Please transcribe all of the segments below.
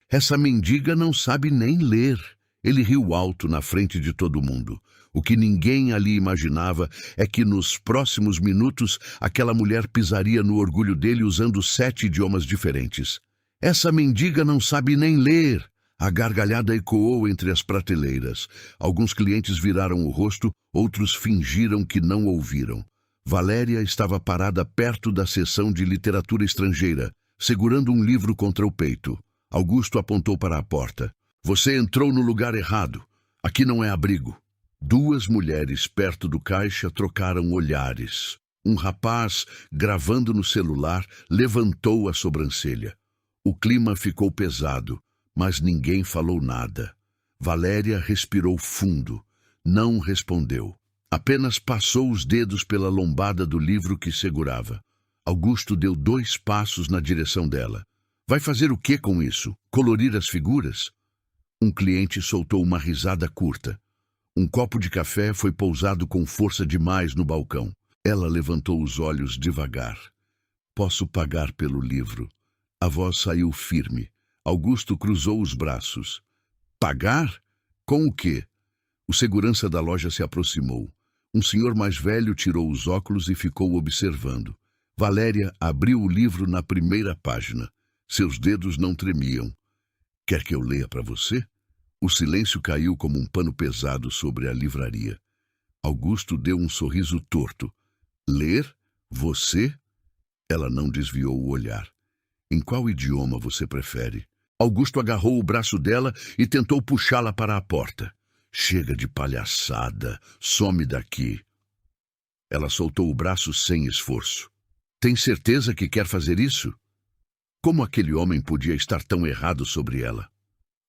Essa mendiga não sabe nem ler. Ele riu alto na frente de todo mundo. O que ninguém ali imaginava é que nos próximos minutos aquela mulher pisaria no orgulho dele usando 7 idiomas diferentes. Essa mendiga não sabe nem ler. A gargalhada ecoou entre as prateleiras. Alguns clientes viraram o rosto, outros fingiram que não ouviram. Valéria estava parada perto da seção de literatura estrangeira, segurando um livro contra o peito. Augusto apontou para a porta. Você entrou no lugar errado. Aqui não é abrigo. 2 mulheres perto do caixa trocaram olhares. Um rapaz, gravando no celular, levantou a sobrancelha. O clima ficou pesado, mas ninguém falou nada. Valéria respirou fundo. Não respondeu. Apenas passou os dedos pela lombada do livro que segurava. Augusto deu 2 passos na direção dela. Vai fazer o que com isso? Colorir as figuras? Um cliente soltou uma risada curta. Um copo de café foi pousado com força demais no balcão. Ela levantou os olhos devagar. Posso pagar pelo livro. A voz saiu firme. Augusto cruzou os braços. Pagar? Com o quê? O segurança da loja se aproximou. Um senhor mais velho tirou os óculos e ficou observando. Valéria abriu o livro na primeira página. Seus dedos não tremiam. Quer que eu leia para você? O silêncio caiu como um pano pesado sobre a livraria. Augusto deu um sorriso torto. Ler? Você? Ela não desviou o olhar. Em qual idioma você prefere? Augusto agarrou o braço dela e tentou puxá-la para a porta. Chega de palhaçada, some daqui. Ela soltou o braço sem esforço. Tem certeza que quer fazer isso? Como aquele homem podia estar tão errado sobre ela?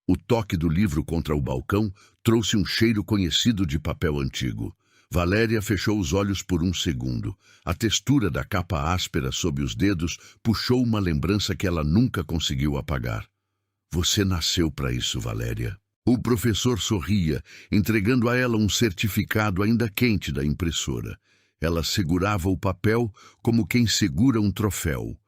O toque do livro contra o balcão trouxe um cheiro conhecido de papel antigo. Valéria fechou os olhos por um segundo. A textura da capa áspera sob os dedos puxou uma lembrança que ela nunca conseguiu apagar. Você nasceu para isso, Valéria. O professor sorria, entregando a ela um certificado ainda quente da impressora. Ela segurava o papel como quem segura um troféu.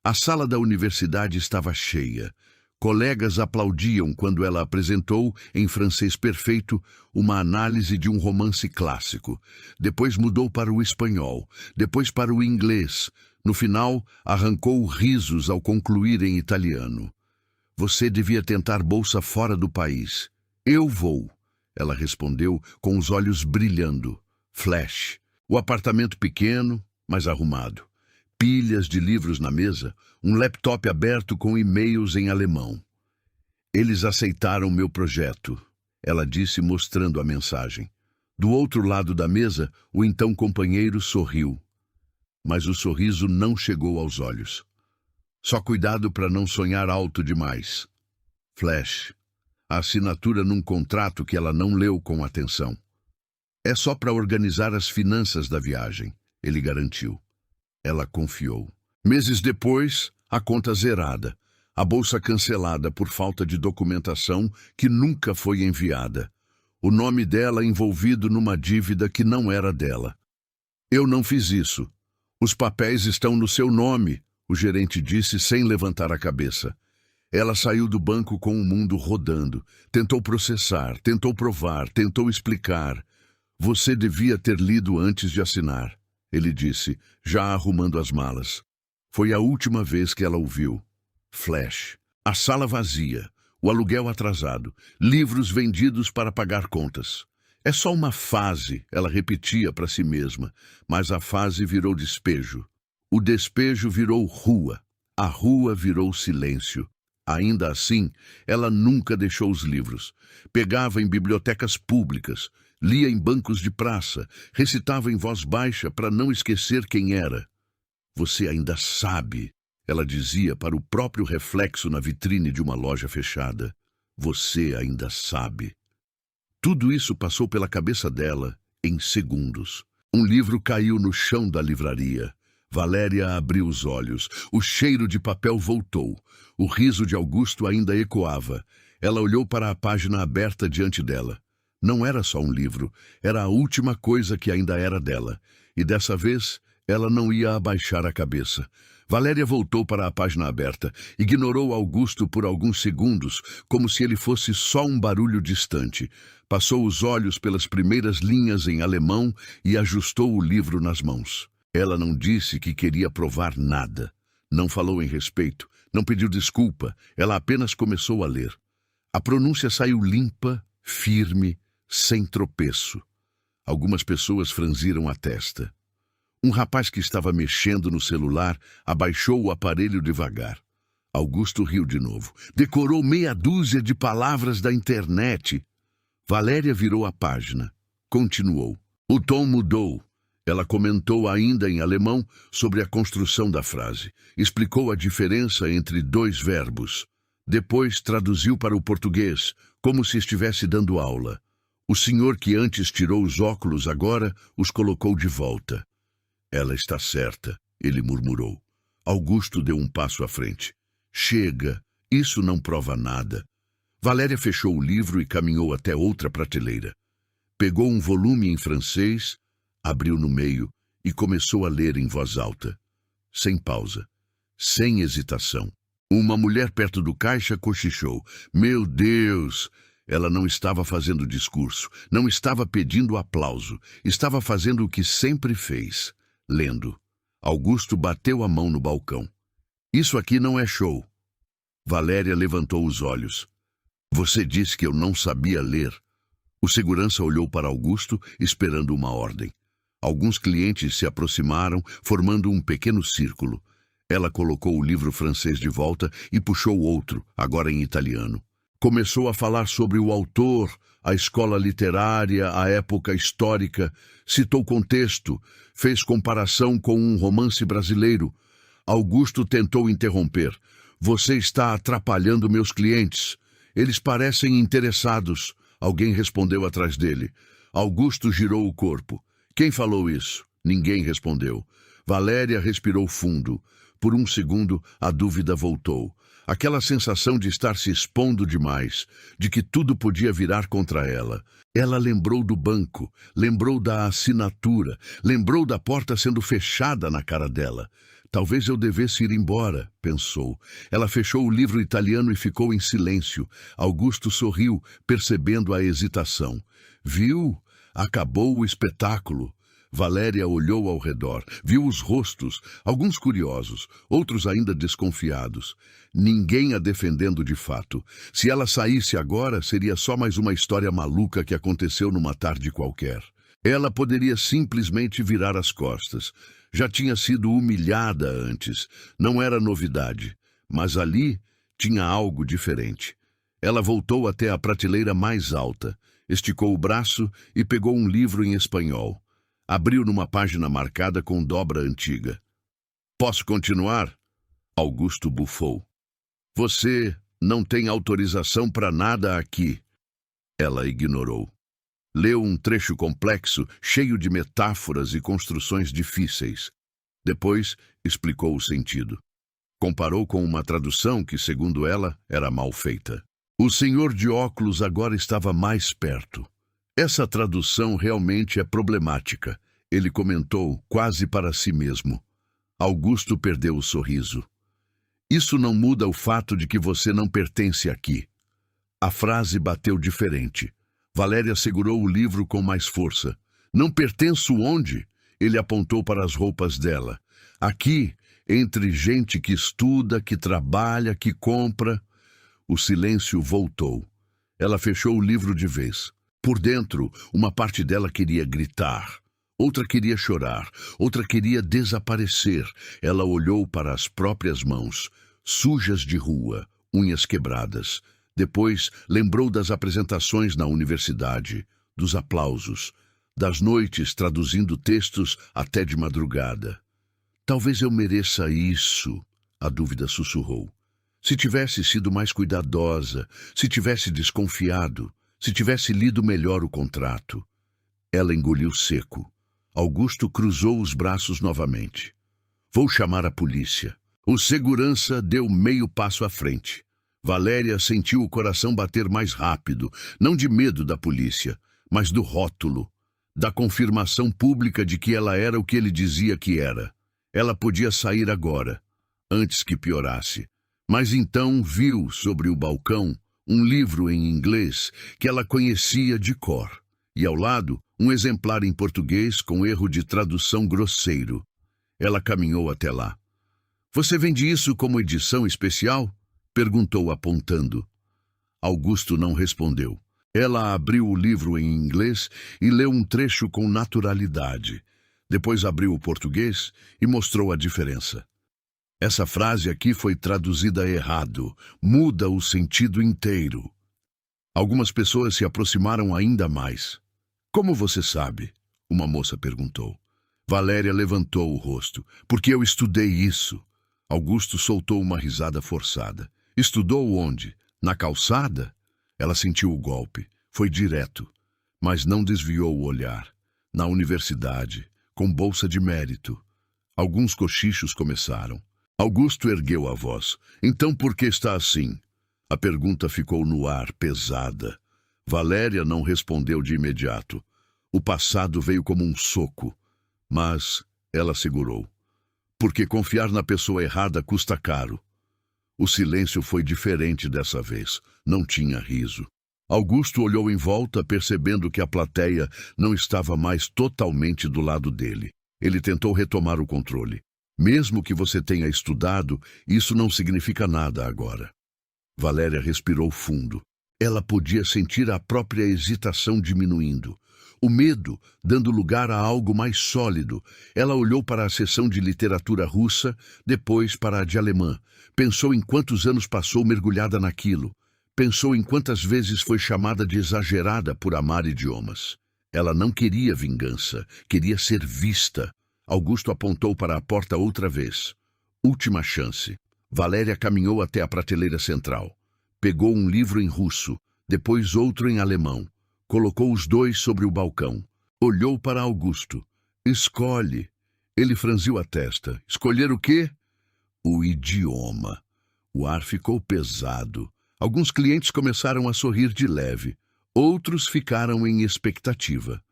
A sala da universidade estava cheia. Colegas aplaudiam quando ela apresentou, em francês perfeito, uma análise de um romance clássico. Depois mudou para o espanhol, depois para o inglês. No final, arrancou risos ao concluir em italiano. Você devia tentar bolsa fora do país. Eu vou, ela respondeu com os olhos brilhando. Flash. O apartamento pequeno, mas arrumado. Pilhas de livros na mesa, um laptop aberto com e-mails em alemão. Eles aceitaram meu projeto, ela disse mostrando a mensagem. Do outro lado da mesa, o então companheiro sorriu. Mas o sorriso não chegou aos olhos. Só cuidado para não sonhar alto demais. Flash. A assinatura num contrato que ela não leu com atenção. É só para organizar as finanças da viagem, ele garantiu. Ela confiou. Meses depois, a conta zerada. A bolsa cancelada por falta de documentação que nunca foi enviada. O nome dela envolvido numa dívida que não era dela. Eu não fiz isso. Os papéis estão no seu nome, o gerente disse sem levantar a cabeça. Ela saiu do banco com o mundo rodando. Tentou processar, tentou provar, tentou explicar. Você devia ter lido antes de assinar, ele disse, já arrumando as malas. Foi a última vez que ela ouviu. Flash. A sala vazia, o aluguel atrasado, livros vendidos para pagar contas. É só uma fase, ela repetia para si mesma, mas a fase virou despejo. O despejo virou rua. A rua virou silêncio. Ainda assim, ela nunca deixou os livros. Pegava em bibliotecas públicas, lia em bancos de praça, recitava em voz baixa para não esquecer quem era. Você ainda sabe, ela dizia para o próprio reflexo na vitrine de uma loja fechada. Você ainda sabe. Tudo isso passou pela cabeça dela em segundos. Um livro caiu no chão da livraria. Valéria abriu os olhos. O cheiro de papel voltou. O riso de Augusto ainda ecoava. Ela olhou para a página aberta diante dela. Não era só um livro, era a última coisa que ainda era dela. E dessa vez, ela não ia abaixar a cabeça. Valéria voltou para a página aberta. Ignorou Augusto por alguns segundos, como se ele fosse só um barulho distante. Passou os olhos pelas primeiras linhas em alemão e ajustou o livro nas mãos. Ela não disse que queria provar nada. Não falou em respeito, não pediu desculpa. Ela apenas começou a ler. A pronúncia saiu limpa, firme, sem tropeço. Algumas pessoas franziram a testa. Um rapaz que estava mexendo no celular abaixou o aparelho devagar. Augusto riu de novo. Decorou meia dúzia de palavras da internet. Valéria virou a página. Continuou. O tom mudou. Ela comentou ainda em alemão sobre a construção da frase. Explicou a diferença entre dois verbos. Depois traduziu para o português, como se estivesse dando aula. O senhor que antes tirou os óculos agora os colocou de volta. Ela está certa, ele murmurou. Augusto deu um passo à frente. Chega, isso não prova nada. Valéria fechou o livro e caminhou até outra prateleira. Pegou um volume em francês, abriu no meio e começou a ler em voz alta. Sem pausa, sem hesitação. Uma mulher perto do caixa cochichou. Meu Deus! Ela não estava fazendo discurso, não estava pedindo aplauso, estava fazendo o que sempre fez. Lendo. Augusto bateu a mão no balcão. Isso aqui não é show. Valéria levantou os olhos. Você disse que eu não sabia ler. O segurança olhou para Augusto, esperando uma ordem. Alguns clientes se aproximaram, formando um pequeno círculo. Ela colocou o livro francês de volta e puxou outro, agora em italiano. Começou a falar sobre o autor, a escola literária, a época histórica, citou contexto, fez comparação com um romance brasileiro. Augusto tentou interromper. Você está atrapalhando meus clientes. Eles parecem interessados. Alguém respondeu atrás dele. Augusto girou o corpo. Quem falou isso? Ninguém respondeu. Valéria respirou fundo. Por um segundo, a dúvida voltou. Aquela sensação de estar se expondo demais, de que tudo podia virar contra ela. Ela lembrou do banco, lembrou da assinatura, lembrou da porta sendo fechada na cara dela. Talvez eu devesse ir embora, pensou. Ela fechou o livro italiano e ficou em silêncio. Augusto sorriu, percebendo a hesitação. Viu? Acabou o espetáculo. Valéria olhou ao redor, viu os rostos, alguns curiosos, outros ainda desconfiados. Ninguém a defendendo de fato. Se ela saísse agora, seria só mais uma história maluca que aconteceu numa tarde qualquer. Ela poderia simplesmente virar as costas. Já tinha sido humilhada antes, não era novidade. Mas ali tinha algo diferente. Ela voltou até a prateleira mais alta, esticou o braço e pegou um livro em espanhol. Abriu numa página marcada com dobra antiga. Posso continuar? Augusto bufou. Você não tem autorização para nada aqui. Ela ignorou. Leu um trecho complexo, cheio de metáforas e construções difíceis. Depois, explicou o sentido. Comparou com uma tradução que, segundo ela, era mal feita. O senhor de óculos agora estava mais perto. Essa tradução realmente é problemática, ele comentou, quase para si mesmo. Augusto perdeu o sorriso. Isso não muda o fato de que você não pertence aqui. A frase bateu diferente. Valéria segurou o livro com mais força. Não pertenço onde? Ele apontou para as roupas dela. Aqui, entre gente que estuda, que trabalha, que compra. O silêncio voltou. Ela fechou o livro de vez. Por dentro, uma parte dela queria gritar. Outra queria chorar. Outra queria desaparecer. Ela olhou para as próprias mãos, sujas de rua, unhas quebradas. Depois, lembrou das apresentações na universidade, dos aplausos, das noites traduzindo textos até de madrugada. Talvez eu mereça isso, a dúvida sussurrou. Se tivesse sido mais cuidadosa, se tivesse desconfiado, se tivesse lido melhor o contrato. Ela engoliu seco. Augusto cruzou os braços novamente. Vou chamar a polícia. O segurança deu meio passo à frente. Valéria sentiu o coração bater mais rápido, não de medo da polícia, mas do rótulo, da confirmação pública de que ela era o que ele dizia que era. Ela podia sair agora, antes que piorasse. Mas então viu sobre o balcão um livro em inglês que ela conhecia de cor, e ao lado um exemplar em português com erro de tradução grosseiro. Ela caminhou até lá. "Você vende isso como edição especial?" perguntou apontando. Augusto não respondeu. Ela abriu o livro em inglês e leu um trecho com naturalidade. Depois abriu o português e mostrou a diferença. "Essa frase aqui foi traduzida errado. Muda o sentido inteiro." Algumas pessoas se aproximaram ainda mais. "Como você sabe?" uma moça perguntou. Valéria levantou o rosto. "Porque eu estudei isso." Augusto soltou uma risada forçada. "Estudou onde? Na calçada?" Ela sentiu o golpe. Foi direto, mas não desviou o olhar. "Na universidade, com bolsa de mérito." Alguns cochichos começaram. Augusto ergueu a voz. "Então por que está assim?" A pergunta ficou no ar, pesada. Valéria não respondeu de imediato. O passado veio como um soco, mas ela segurou. "Porque confiar na pessoa errada custa caro." O silêncio foi diferente dessa vez. Não tinha riso. Augusto olhou em volta, percebendo que a plateia não estava mais totalmente do lado dele. Ele tentou retomar o controle. "Mesmo que você tenha estudado, isso não significa nada agora." Valéria respirou fundo. Ela podia sentir a própria hesitação diminuindo. O medo dando lugar a algo mais sólido. Ela olhou para a seção de literatura russa, depois para a de alemã. Pensou em quantos anos passou mergulhada naquilo. Pensou em quantas vezes foi chamada de exagerada por amar idiomas. Ela não queria vingança, queria ser vista. Augusto apontou para a porta outra vez. Última chance. Valéria caminhou até a prateleira central. Pegou um livro em russo, depois outro em alemão. Colocou os dois sobre o balcão. Olhou para Augusto. "Escolhe." Ele franziu a testa. "Escolher o quê?" "O idioma." O ar ficou pesado. Alguns clientes começaram a sorrir de leve. Outros ficaram em expectativa.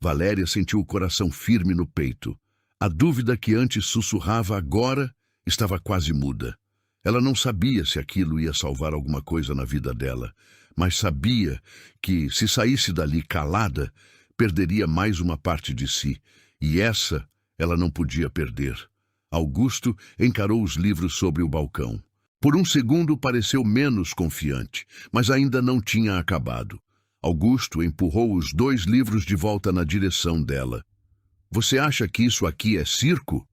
Valéria sentiu o coração firme no peito. A dúvida que antes sussurrava agora estava quase muda. Ela não sabia se aquilo ia salvar alguma coisa na vida dela, mas sabia que, se saísse dali calada, perderia mais uma parte de si, e essa ela não podia perder. Augusto encarou os livros sobre o balcão. Por um segundo pareceu menos confiante, mas ainda não tinha acabado. Augusto empurrou os dois livros de volta na direção dela. "Você acha que isso aqui é circo?"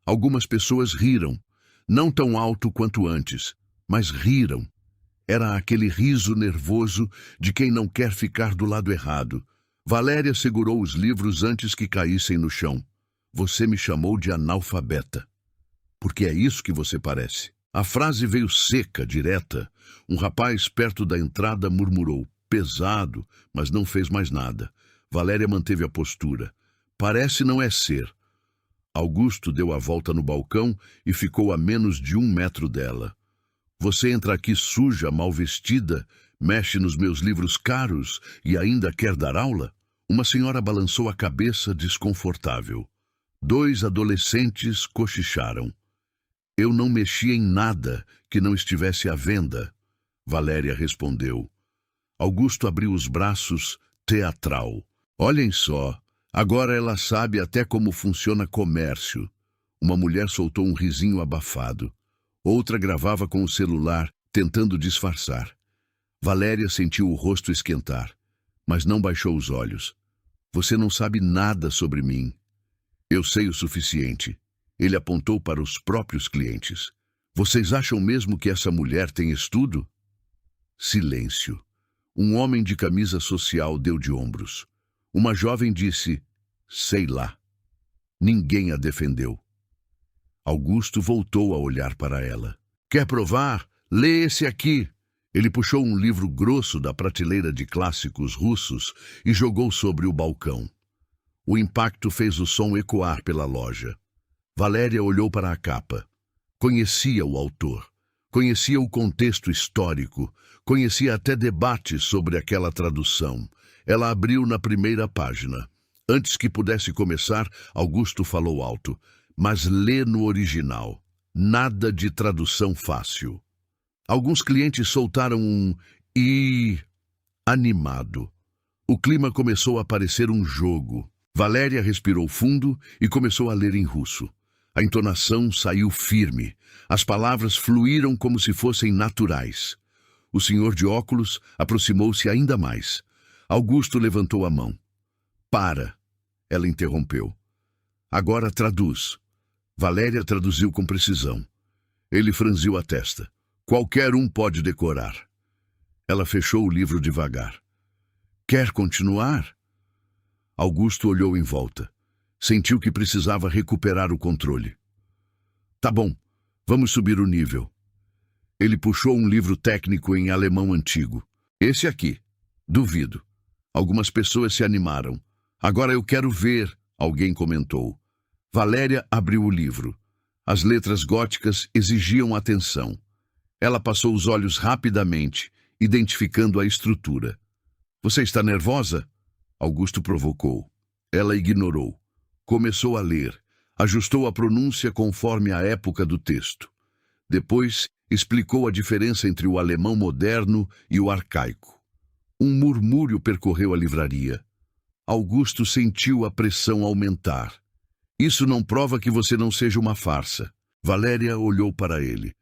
Algumas pessoas riram, não tão alto quanto antes, mas riram. Era aquele riso nervoso de quem não quer ficar do lado errado. Valéria segurou os livros antes que caíssem no chão. "Você me chamou de analfabeta. Porque é isso que você parece." A frase veio seca, direta. Um rapaz perto da entrada murmurou, pesado, mas não fez mais nada. Valéria manteve a postura. "Parece não é ser." Augusto deu a volta no balcão e ficou a menos de 1 metro dela. "Você entra aqui suja, mal vestida, mexe nos meus livros caros e ainda quer dar aula?" Uma senhora balançou a cabeça desconfortável. 2 adolescentes cochicharam. "Eu não mexi em nada que não estivesse à venda." Valéria respondeu. Augusto abriu os braços, teatral. "Olhem só, agora ela sabe até como funciona comércio." Uma mulher soltou um risinho abafado. Outra gravava com o celular, tentando disfarçar. Valéria sentiu o rosto esquentar, mas não baixou os olhos. "Você não sabe nada sobre mim." "Eu sei o suficiente." Ele apontou para os próprios clientes. "Vocês acham mesmo que essa mulher tem estudo?" Silêncio. Um homem de camisa social deu de ombros. Uma jovem disse, "Sei lá." Ninguém a defendeu. Augusto voltou a olhar para ela. "Quer provar? Lê esse aqui." Ele puxou um livro grosso da prateleira de clássicos russos e jogou sobre o balcão. O impacto fez o som ecoar pela loja. Valéria olhou para a capa. Conhecia o autor. Conhecia o contexto histórico. Conhecia até debates sobre aquela tradução. Ela abriu na primeira página. Antes que pudesse começar, Augusto falou alto. "Mas lê no original." Nada de tradução fácil. Alguns clientes soltaram um "i" animado. O clima começou a parecer um jogo. Valéria respirou fundo e começou a ler em russo. A entonação saiu firme. As palavras fluíram como se fossem naturais. O senhor de óculos aproximou-se ainda mais. Augusto levantou a mão. "Para!" Ela interrompeu. "Agora traduz." Valéria traduziu com precisão. Ele franziu a testa. "Qualquer um pode decorar." Ela fechou o livro devagar. "Quer continuar?" Augusto olhou em volta. Sentiu que precisava recuperar o controle. "Tá bom, vamos subir o nível." Ele puxou um livro técnico em alemão antigo. "Esse aqui. Duvido." Algumas pessoas se animaram. "Agora eu quero ver", alguém comentou. Valéria abriu o livro. As letras góticas exigiam atenção. Ela passou os olhos rapidamente, identificando a estrutura. "Você está nervosa?" Augusto provocou. Ela ignorou. Começou a ler. Ajustou a pronúncia conforme a época do texto. Depois, explicou a diferença entre o alemão moderno e o arcaico. Um murmúrio percorreu a livraria. Augusto sentiu a pressão aumentar. "Isso não prova que você não seja uma farsa." Valéria olhou para ele.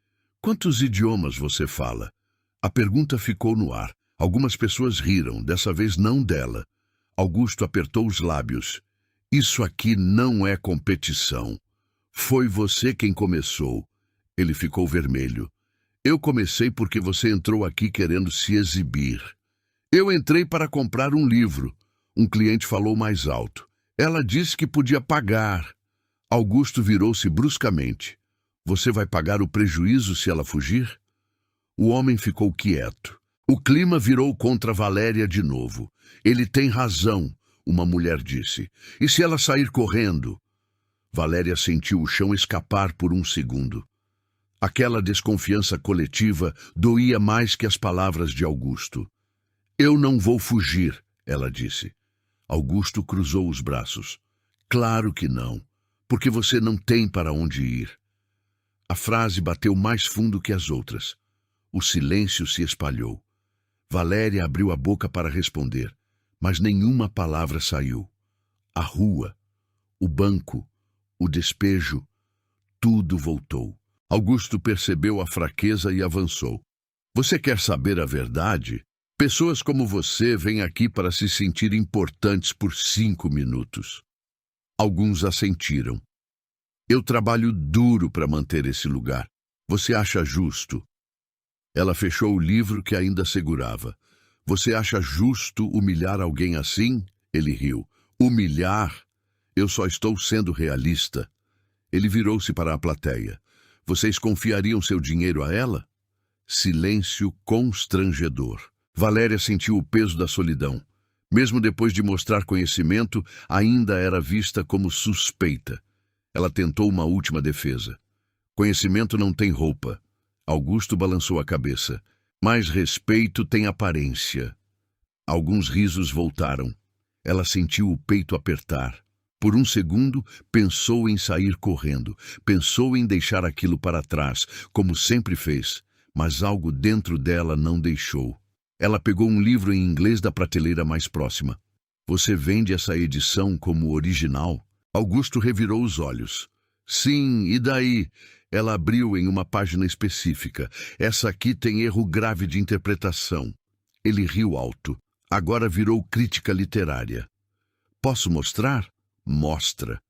"Quantos idiomas você fala?" A pergunta ficou no ar. Algumas pessoas riram, dessa vez não dela. Augusto apertou os lábios. "Isso aqui não é competição. Foi você quem começou." Ele ficou vermelho. "Eu comecei porque você entrou aqui querendo se exibir." "Eu entrei para comprar um livro." Um cliente falou mais alto. "Ela disse que podia pagar." Augusto virou-se bruscamente. "Você vai pagar o prejuízo se ela fugir?" O homem ficou quieto. O clima virou contra Valéria de novo. "Ele tem razão", uma mulher disse. "E se ela sair correndo?" Valéria sentiu o chão escapar por um segundo. Aquela desconfiança coletiva doía mais que as palavras de Augusto. "Eu não vou fugir", ela disse. Augusto cruzou os braços. "Claro que não, porque você não tem para onde ir." A frase bateu mais fundo que as outras. O silêncio se espalhou. Valéria abriu a boca para responder, mas nenhuma palavra saiu. A rua, o banco, o despejo, tudo voltou. Augusto percebeu a fraqueza e avançou. "Você quer saber a verdade? Pessoas como você vêm aqui para se sentir importantes por 5 minutos." Alguns assentiram. "Eu trabalho duro para manter esse lugar. Você acha justo?" Ela fechou o livro que ainda segurava. "Você acha justo humilhar alguém assim?" Ele riu. "Humilhar? Eu só estou sendo realista." Ele virou-se para a plateia. "Vocês confiariam seu dinheiro a ela?" Silêncio constrangedor. Valéria sentiu o peso da solidão. Mesmo depois de mostrar conhecimento, ainda era vista como suspeita. Ela tentou uma última defesa. "Conhecimento não tem roupa." Augusto balançou a cabeça. "Mas respeito tem aparência." Alguns risos voltaram. Ela sentiu o peito apertar. Por um segundo, pensou em sair correndo. Pensou em deixar aquilo para trás, como sempre fez. Mas algo dentro dela não deixou. Ela pegou um livro em inglês da prateleira mais próxima. "Você vende essa edição como original?" Augusto revirou os olhos. "Sim, e daí?" Ela abriu em uma página específica. "Essa aqui tem erro grave de interpretação." Ele riu alto. Agora virou crítica literária. "Posso mostrar?" "Mostra."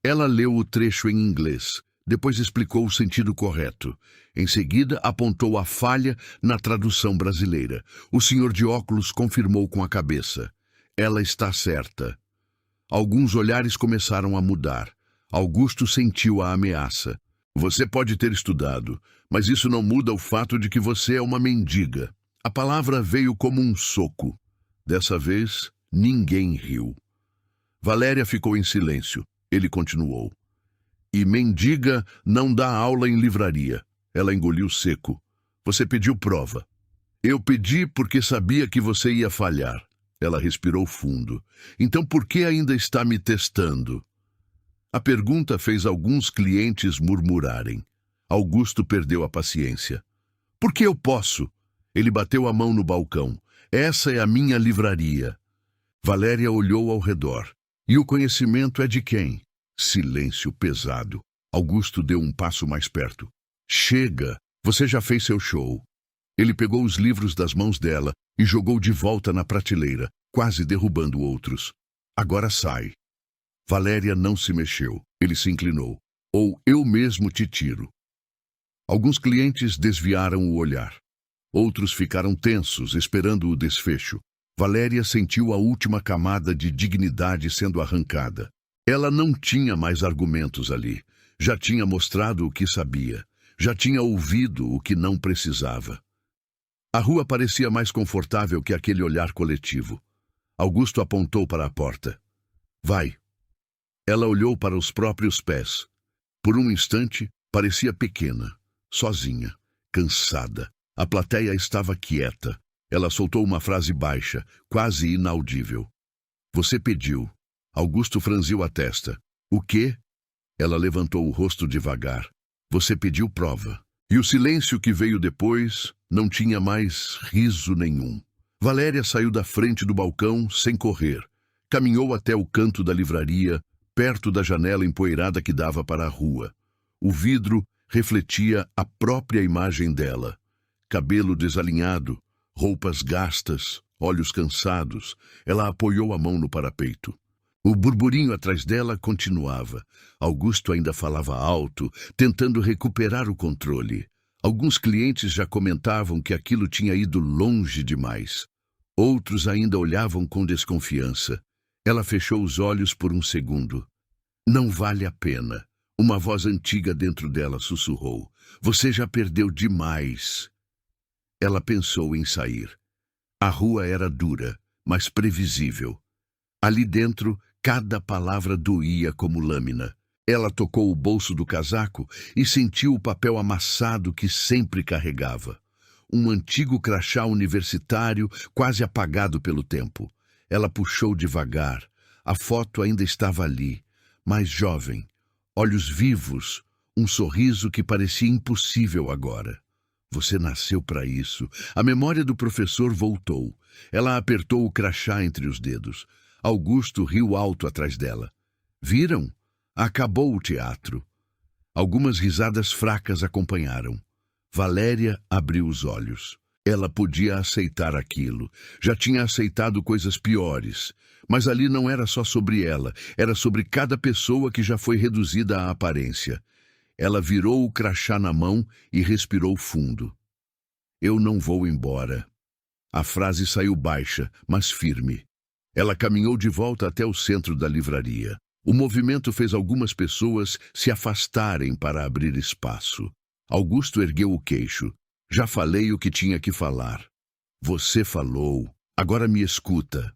Ela leu o trecho em inglês. Depois explicou o sentido correto. Em seguida, apontou a falha na tradução brasileira. O senhor de óculos confirmou com a cabeça. "Ela está certa." Alguns olhares começaram a mudar. Augusto sentiu a ameaça. "Você pode ter estudado, mas isso não muda o fato de que você é uma mendiga." A palavra veio como um soco. Dessa vez, ninguém riu. Valéria ficou em silêncio. Ele continuou. "E mendiga não dá aula em livraria." Ela engoliu seco. "Você pediu prova." "Eu pedi porque sabia que você ia falhar." Ela respirou fundo. "Então por que ainda está me testando?" A pergunta fez alguns clientes murmurarem. Augusto perdeu a paciência. Por que eu posso? Ele bateu a mão no balcão. Essa é a minha livraria. Valéria olhou ao redor. E o conhecimento é de quem? Silêncio pesado. Augusto deu um passo mais perto. Chega, você já fez seu show. Ele pegou os livros das mãos dela e jogou de volta na prateleira, quase derrubando outros. Agora sai. Valéria não se mexeu. Ele se inclinou. Ou eu mesmo te tiro. Alguns clientes desviaram o olhar. Outros ficaram tensos, esperando o desfecho. Valéria sentiu a última camada de dignidade sendo arrancada. Ela não tinha mais argumentos ali. Já tinha mostrado o que sabia. Já tinha ouvido o que não precisava. A rua parecia mais confortável que aquele olhar coletivo. Augusto apontou para a porta. Vai. Ela olhou para os próprios pés. Por um instante, parecia pequena, sozinha, cansada. A plateia estava quieta. Ela soltou uma frase baixa, quase inaudível. Você pediu. Augusto franziu a testa. O quê? Ela levantou o rosto devagar. Você pediu prova. E o silêncio que veio depois não tinha mais riso nenhum. Valéria saiu da frente do balcão sem correr. Caminhou até o canto da livraria, perto da janela empoeirada que dava para a rua. O vidro refletia a própria imagem dela. Cabelo desalinhado, roupas gastas, olhos cansados. Ela apoiou a mão no parapeito. O burburinho atrás dela continuava. Augusto ainda falava alto, tentando recuperar o controle. Alguns clientes já comentavam que aquilo tinha ido longe demais. Outros ainda olhavam com desconfiança. Ela fechou os olhos por um segundo. Não vale a pena. Uma voz antiga dentro dela sussurrou. Você já perdeu demais. Ela pensou em sair. A rua era dura, mas previsível. Ali dentro, cada palavra doía como lâmina. Ela tocou o bolso do casaco e sentiu o papel amassado que sempre carregava. Um antigo crachá universitário quase apagado pelo tempo. Ela puxou devagar. A foto ainda estava ali, mais jovem, olhos vivos, um sorriso que parecia impossível agora. Você nasceu para isso. A memória do professor voltou. Ela apertou o crachá entre os dedos. Augusto riu alto atrás dela. Viram? Acabou o teatro. Algumas risadas fracas acompanharam. Valéria abriu os olhos. Ela podia aceitar aquilo. Já tinha aceitado coisas piores. Mas ali não era só sobre ela. Era sobre cada pessoa que já foi reduzida à aparência. Ela virou o crachá na mão e respirou fundo. Eu não vou embora. A frase saiu baixa, mas firme. Ela caminhou de volta até o centro da livraria. O movimento fez algumas pessoas se afastarem para abrir espaço. Augusto ergueu o queixo. Já falei o que tinha que falar. Você falou. Agora me escuta.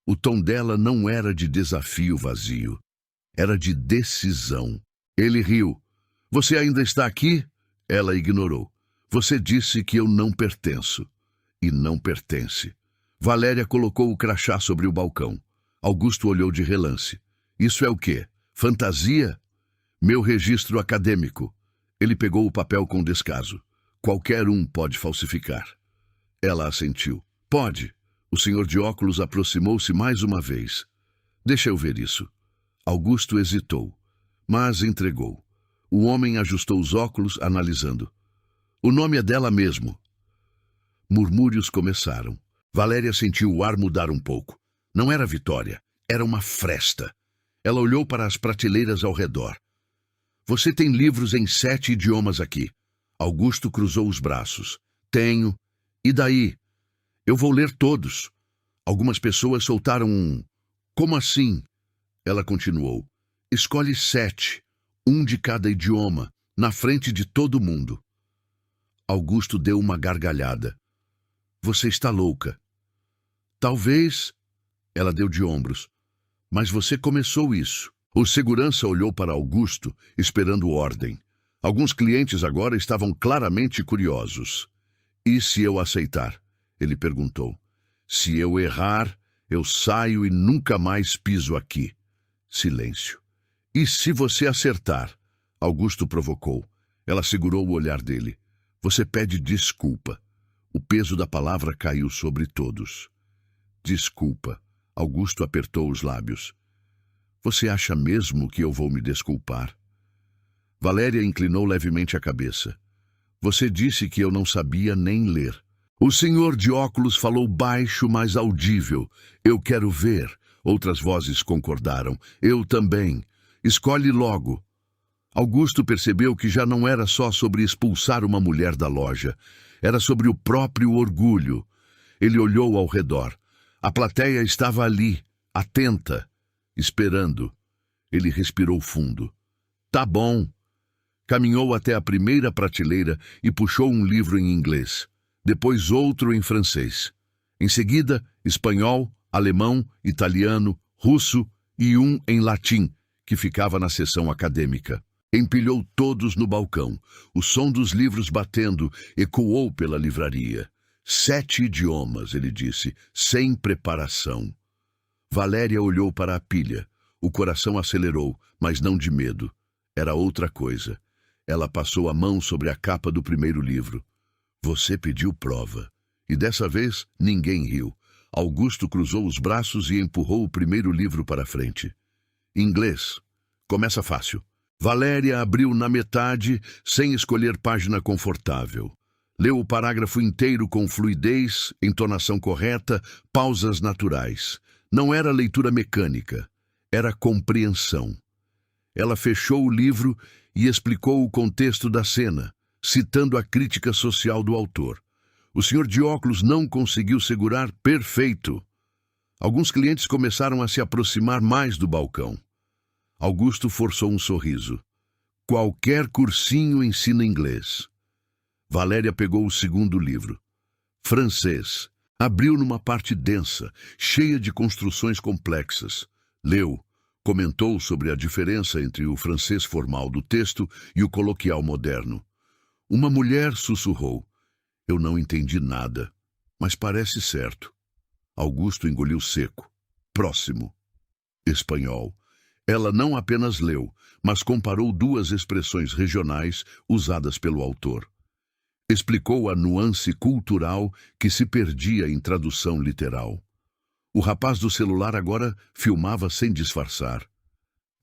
O tom dela não era de desafio vazio. Era de decisão. Ele riu. Você ainda está aqui? Ela ignorou. Você disse que eu não pertenço. E não pertence. Valéria colocou o crachá sobre o balcão. Augusto olhou de relance. Isso é o quê? Fantasia? Meu registro acadêmico. Ele pegou o papel com descaso. Qualquer um pode falsificar. Ela assentiu. Pode. O senhor de óculos aproximou-se mais uma vez. Deixa eu ver isso. Augusto hesitou, mas entregou. O homem ajustou os óculos, analisando. O nome é dela mesmo. Murmúrios começaram. Valéria sentiu o ar mudar um pouco. Não era Vitória, era uma fresta. Ela olhou para as prateleiras ao redor. Você tem livros em 7 idiomas aqui. Augusto cruzou os braços. Tenho. E daí? Eu vou ler todos. Algumas pessoas soltaram um. Como assim? Ela continuou. Escolhe 7, um de cada idioma, na frente de todo mundo. Augusto deu uma gargalhada. Você está louca. Talvez. Ela deu de ombros. Mas você começou isso. O segurança olhou para Augusto, esperando ordem. Alguns clientes agora estavam claramente curiosos. E se eu aceitar? Ele perguntou. Se eu errar, eu saio e nunca mais piso aqui. Silêncio. E se você acertar? Augusto provocou. Ela segurou o olhar dele. Você pede desculpa. O peso da palavra caiu sobre todos. Desculpa. Augusto apertou os lábios. Você acha mesmo que eu vou me desculpar? Valéria inclinou levemente a cabeça. Você disse que eu não sabia nem ler. O senhor de óculos falou baixo, mas audível. Eu quero ver. Outras vozes concordaram. Eu também. Escolhe logo. Augusto percebeu que já não era só sobre expulsar uma mulher da loja. Era sobre o próprio orgulho. Ele olhou ao redor. A plateia estava ali, atenta, esperando. Ele respirou fundo. Tá bom. Caminhou até a primeira prateleira e puxou um livro em inglês. Depois outro em francês. Em seguida, espanhol, alemão, italiano, russo e um em latim, que ficava na seção acadêmica. Empilhou todos no balcão. O som dos livros batendo ecoou pela livraria. 7 idiomas, ele disse, sem preparação. Valéria olhou para a pilha. O coração acelerou, mas não de medo. Era outra coisa. Ela passou a mão sobre a capa do primeiro livro. Você pediu prova. E dessa vez, ninguém riu. Augusto cruzou os braços e empurrou o primeiro livro para frente. Inglês. Começa fácil. Valéria abriu na metade, sem escolher página confortável. Leu o parágrafo inteiro com fluidez, entonação correta, pausas naturais. Não era leitura mecânica, era compreensão. Ela fechou o livro e explicou o contexto da cena, citando a crítica social do autor. O senhor de óculos não conseguiu segurar perfeito. Alguns clientes começaram a se aproximar mais do balcão. Augusto forçou um sorriso. Qualquer cursinho ensina inglês. Valéria pegou o segundo livro. Francês. Abriu numa parte densa, cheia de construções complexas. Leu. Comentou sobre a diferença entre o francês formal do texto e o coloquial moderno. Uma mulher sussurrou. Eu não entendi nada, mas parece certo. Augusto engoliu seco. Próximo. Espanhol. Ela não apenas leu, mas comparou duas expressões regionais usadas pelo autor. Explicou a nuance cultural que se perdia em tradução literal. O rapaz do celular agora filmava sem disfarçar.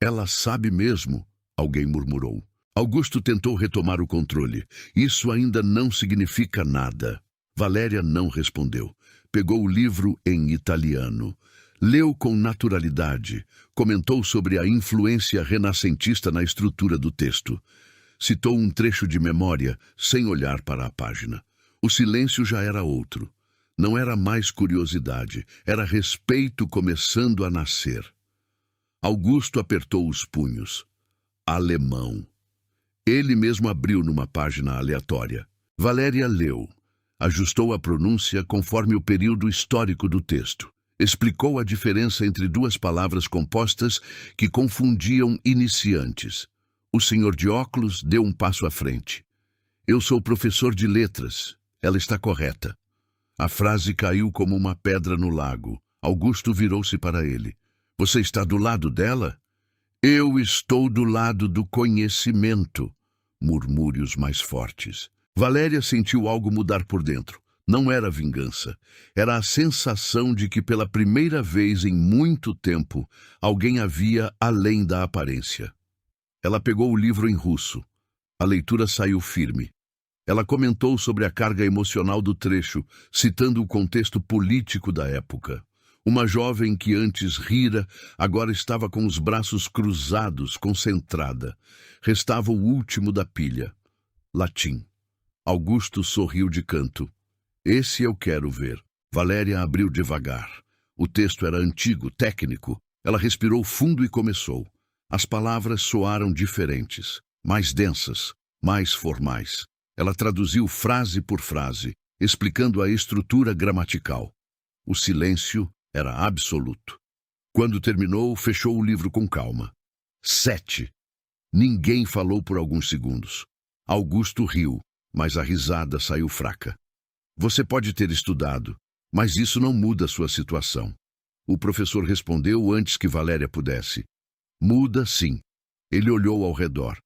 Ela sabe mesmo, alguém murmurou. Augusto tentou retomar o controle. Isso ainda não significa nada. Valéria não respondeu. Pegou o livro em italiano. Leu com naturalidade. Comentou sobre a influência renascentista na estrutura do texto. Citou um trecho de memória, sem olhar para a página. O silêncio já era outro. Não era mais curiosidade, era respeito começando a nascer. Augusto apertou os punhos. Alemão. Ele mesmo abriu numa página aleatória. Valéria leu. Ajustou a pronúncia conforme o período histórico do texto. Explicou a diferença entre duas palavras compostas que confundiam iniciantes. O senhor de óculos deu um passo à frente. Eu sou professor de letras. Ela está correta. A frase caiu como uma pedra no lago. Augusto virou-se para ele. Você está do lado dela? Eu estou do lado do conhecimento. Murmúrios mais fortes. Valéria sentiu algo mudar por dentro. Não era vingança. Era a sensação de que pela primeira vez em muito tempo, alguém havia além da aparência. Ela pegou o livro em russo. A leitura saiu firme. Ela comentou sobre a carga emocional do trecho, citando o contexto político da época. Uma jovem que antes rira, agora estava com os braços cruzados, concentrada. Restava o último da pilha. Latim. Augusto sorriu de canto. Esse eu quero ver. Valéria abriu devagar. O texto era antigo, técnico. Ela respirou fundo e começou. As palavras soaram diferentes, mais densas, mais formais. Ela traduziu frase por frase, explicando a estrutura gramatical. O silêncio era absoluto. Quando terminou, fechou o livro com calma. 7. Ninguém falou por alguns segundos. Augusto riu, mas a risada saiu fraca. Você pode ter estudado, mas isso não muda sua situação. O professor respondeu antes que Valéria pudesse. Muda sim. Ele olhou ao redor.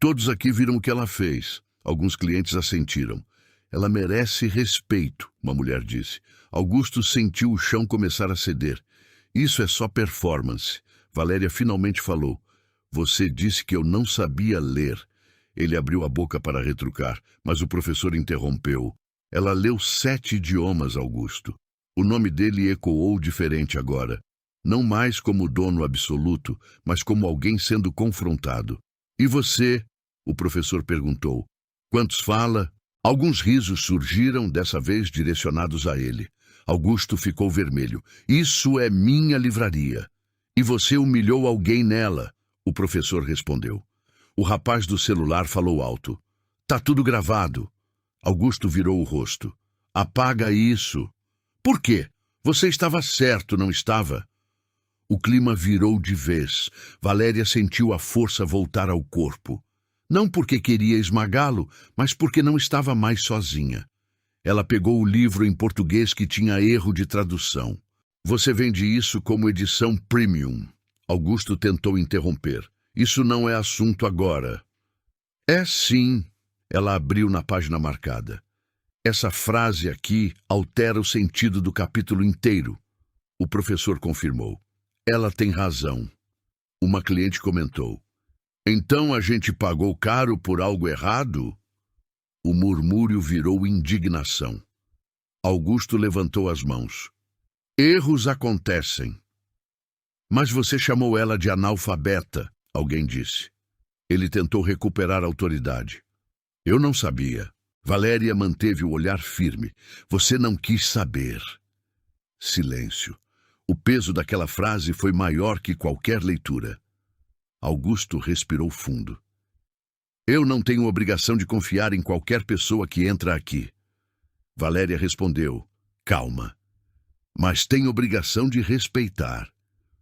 Todos aqui viram o que ela fez. Alguns clientes assentiram. Ela merece respeito, uma mulher disse. Augusto sentiu o chão começar a ceder. Isso é só performance. Valéria finalmente falou. Você disse que eu não sabia ler. Ele abriu a boca para retrucar, mas o professor interrompeu. Ela leu 7 idiomas, Augusto. O nome dele ecoou diferente agora. Não mais como dono absoluto, mas como alguém sendo confrontado. E você? O professor perguntou. Quantos fala? Alguns risos surgiram, dessa vez direcionados a ele. Augusto ficou vermelho. Isso é minha livraria. E você humilhou alguém nela, o professor respondeu. O rapaz do celular falou alto. Tá tudo gravado. Augusto virou o rosto. Apaga isso. Por quê? Você estava certo, não estava? O clima virou de vez. Valéria sentiu a força voltar ao corpo. Não porque queria esmagá-lo, mas porque não estava mais sozinha. Ela pegou o livro em português que tinha erro de tradução. Você vende isso como edição premium. Augusto tentou interromper. Isso não é assunto agora. É sim. Ela abriu na página marcada. Essa frase aqui altera o sentido do capítulo inteiro. O professor confirmou. Ela tem razão. Uma cliente comentou. Então a gente pagou caro por algo errado? O murmúrio virou indignação. Augusto levantou as mãos. Erros acontecem. Mas você chamou ela de analfabeta, alguém disse. Ele tentou recuperar a autoridade. Eu não sabia. Valéria manteve o olhar firme. Você não quis saber. Silêncio. O peso daquela frase foi maior que qualquer leitura. Augusto respirou fundo. Eu não tenho obrigação de confiar em qualquer pessoa que entra aqui. Valéria respondeu. Calma. Mas tem obrigação de respeitar.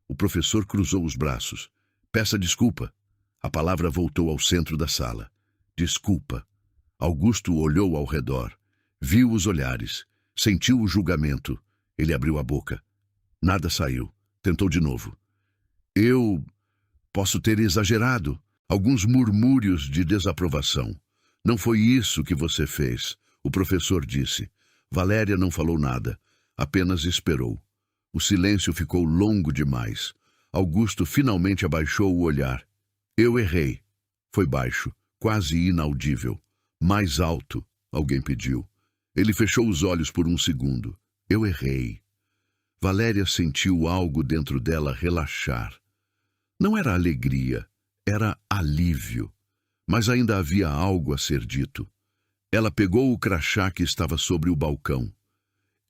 O professor cruzou os braços. Peça desculpa. A palavra voltou ao centro da sala. Desculpa. Augusto olhou ao redor. Viu os olhares. Sentiu o julgamento. Ele abriu a boca. Nada saiu. Tentou de novo. Eu posso ter exagerado. Alguns murmúrios de desaprovação. Não foi isso que você fez, o professor disse. Valéria não falou nada. Apenas esperou. O silêncio ficou longo demais. Augusto finalmente abaixou o olhar. Eu errei. Foi baixo, quase inaudível. Mais alto, alguém pediu. Ele fechou os olhos por um segundo. Eu errei. Valéria sentiu algo dentro dela relaxar. Não era alegria, era alívio. Mas ainda havia algo a ser dito. Ela pegou o crachá que estava sobre o balcão.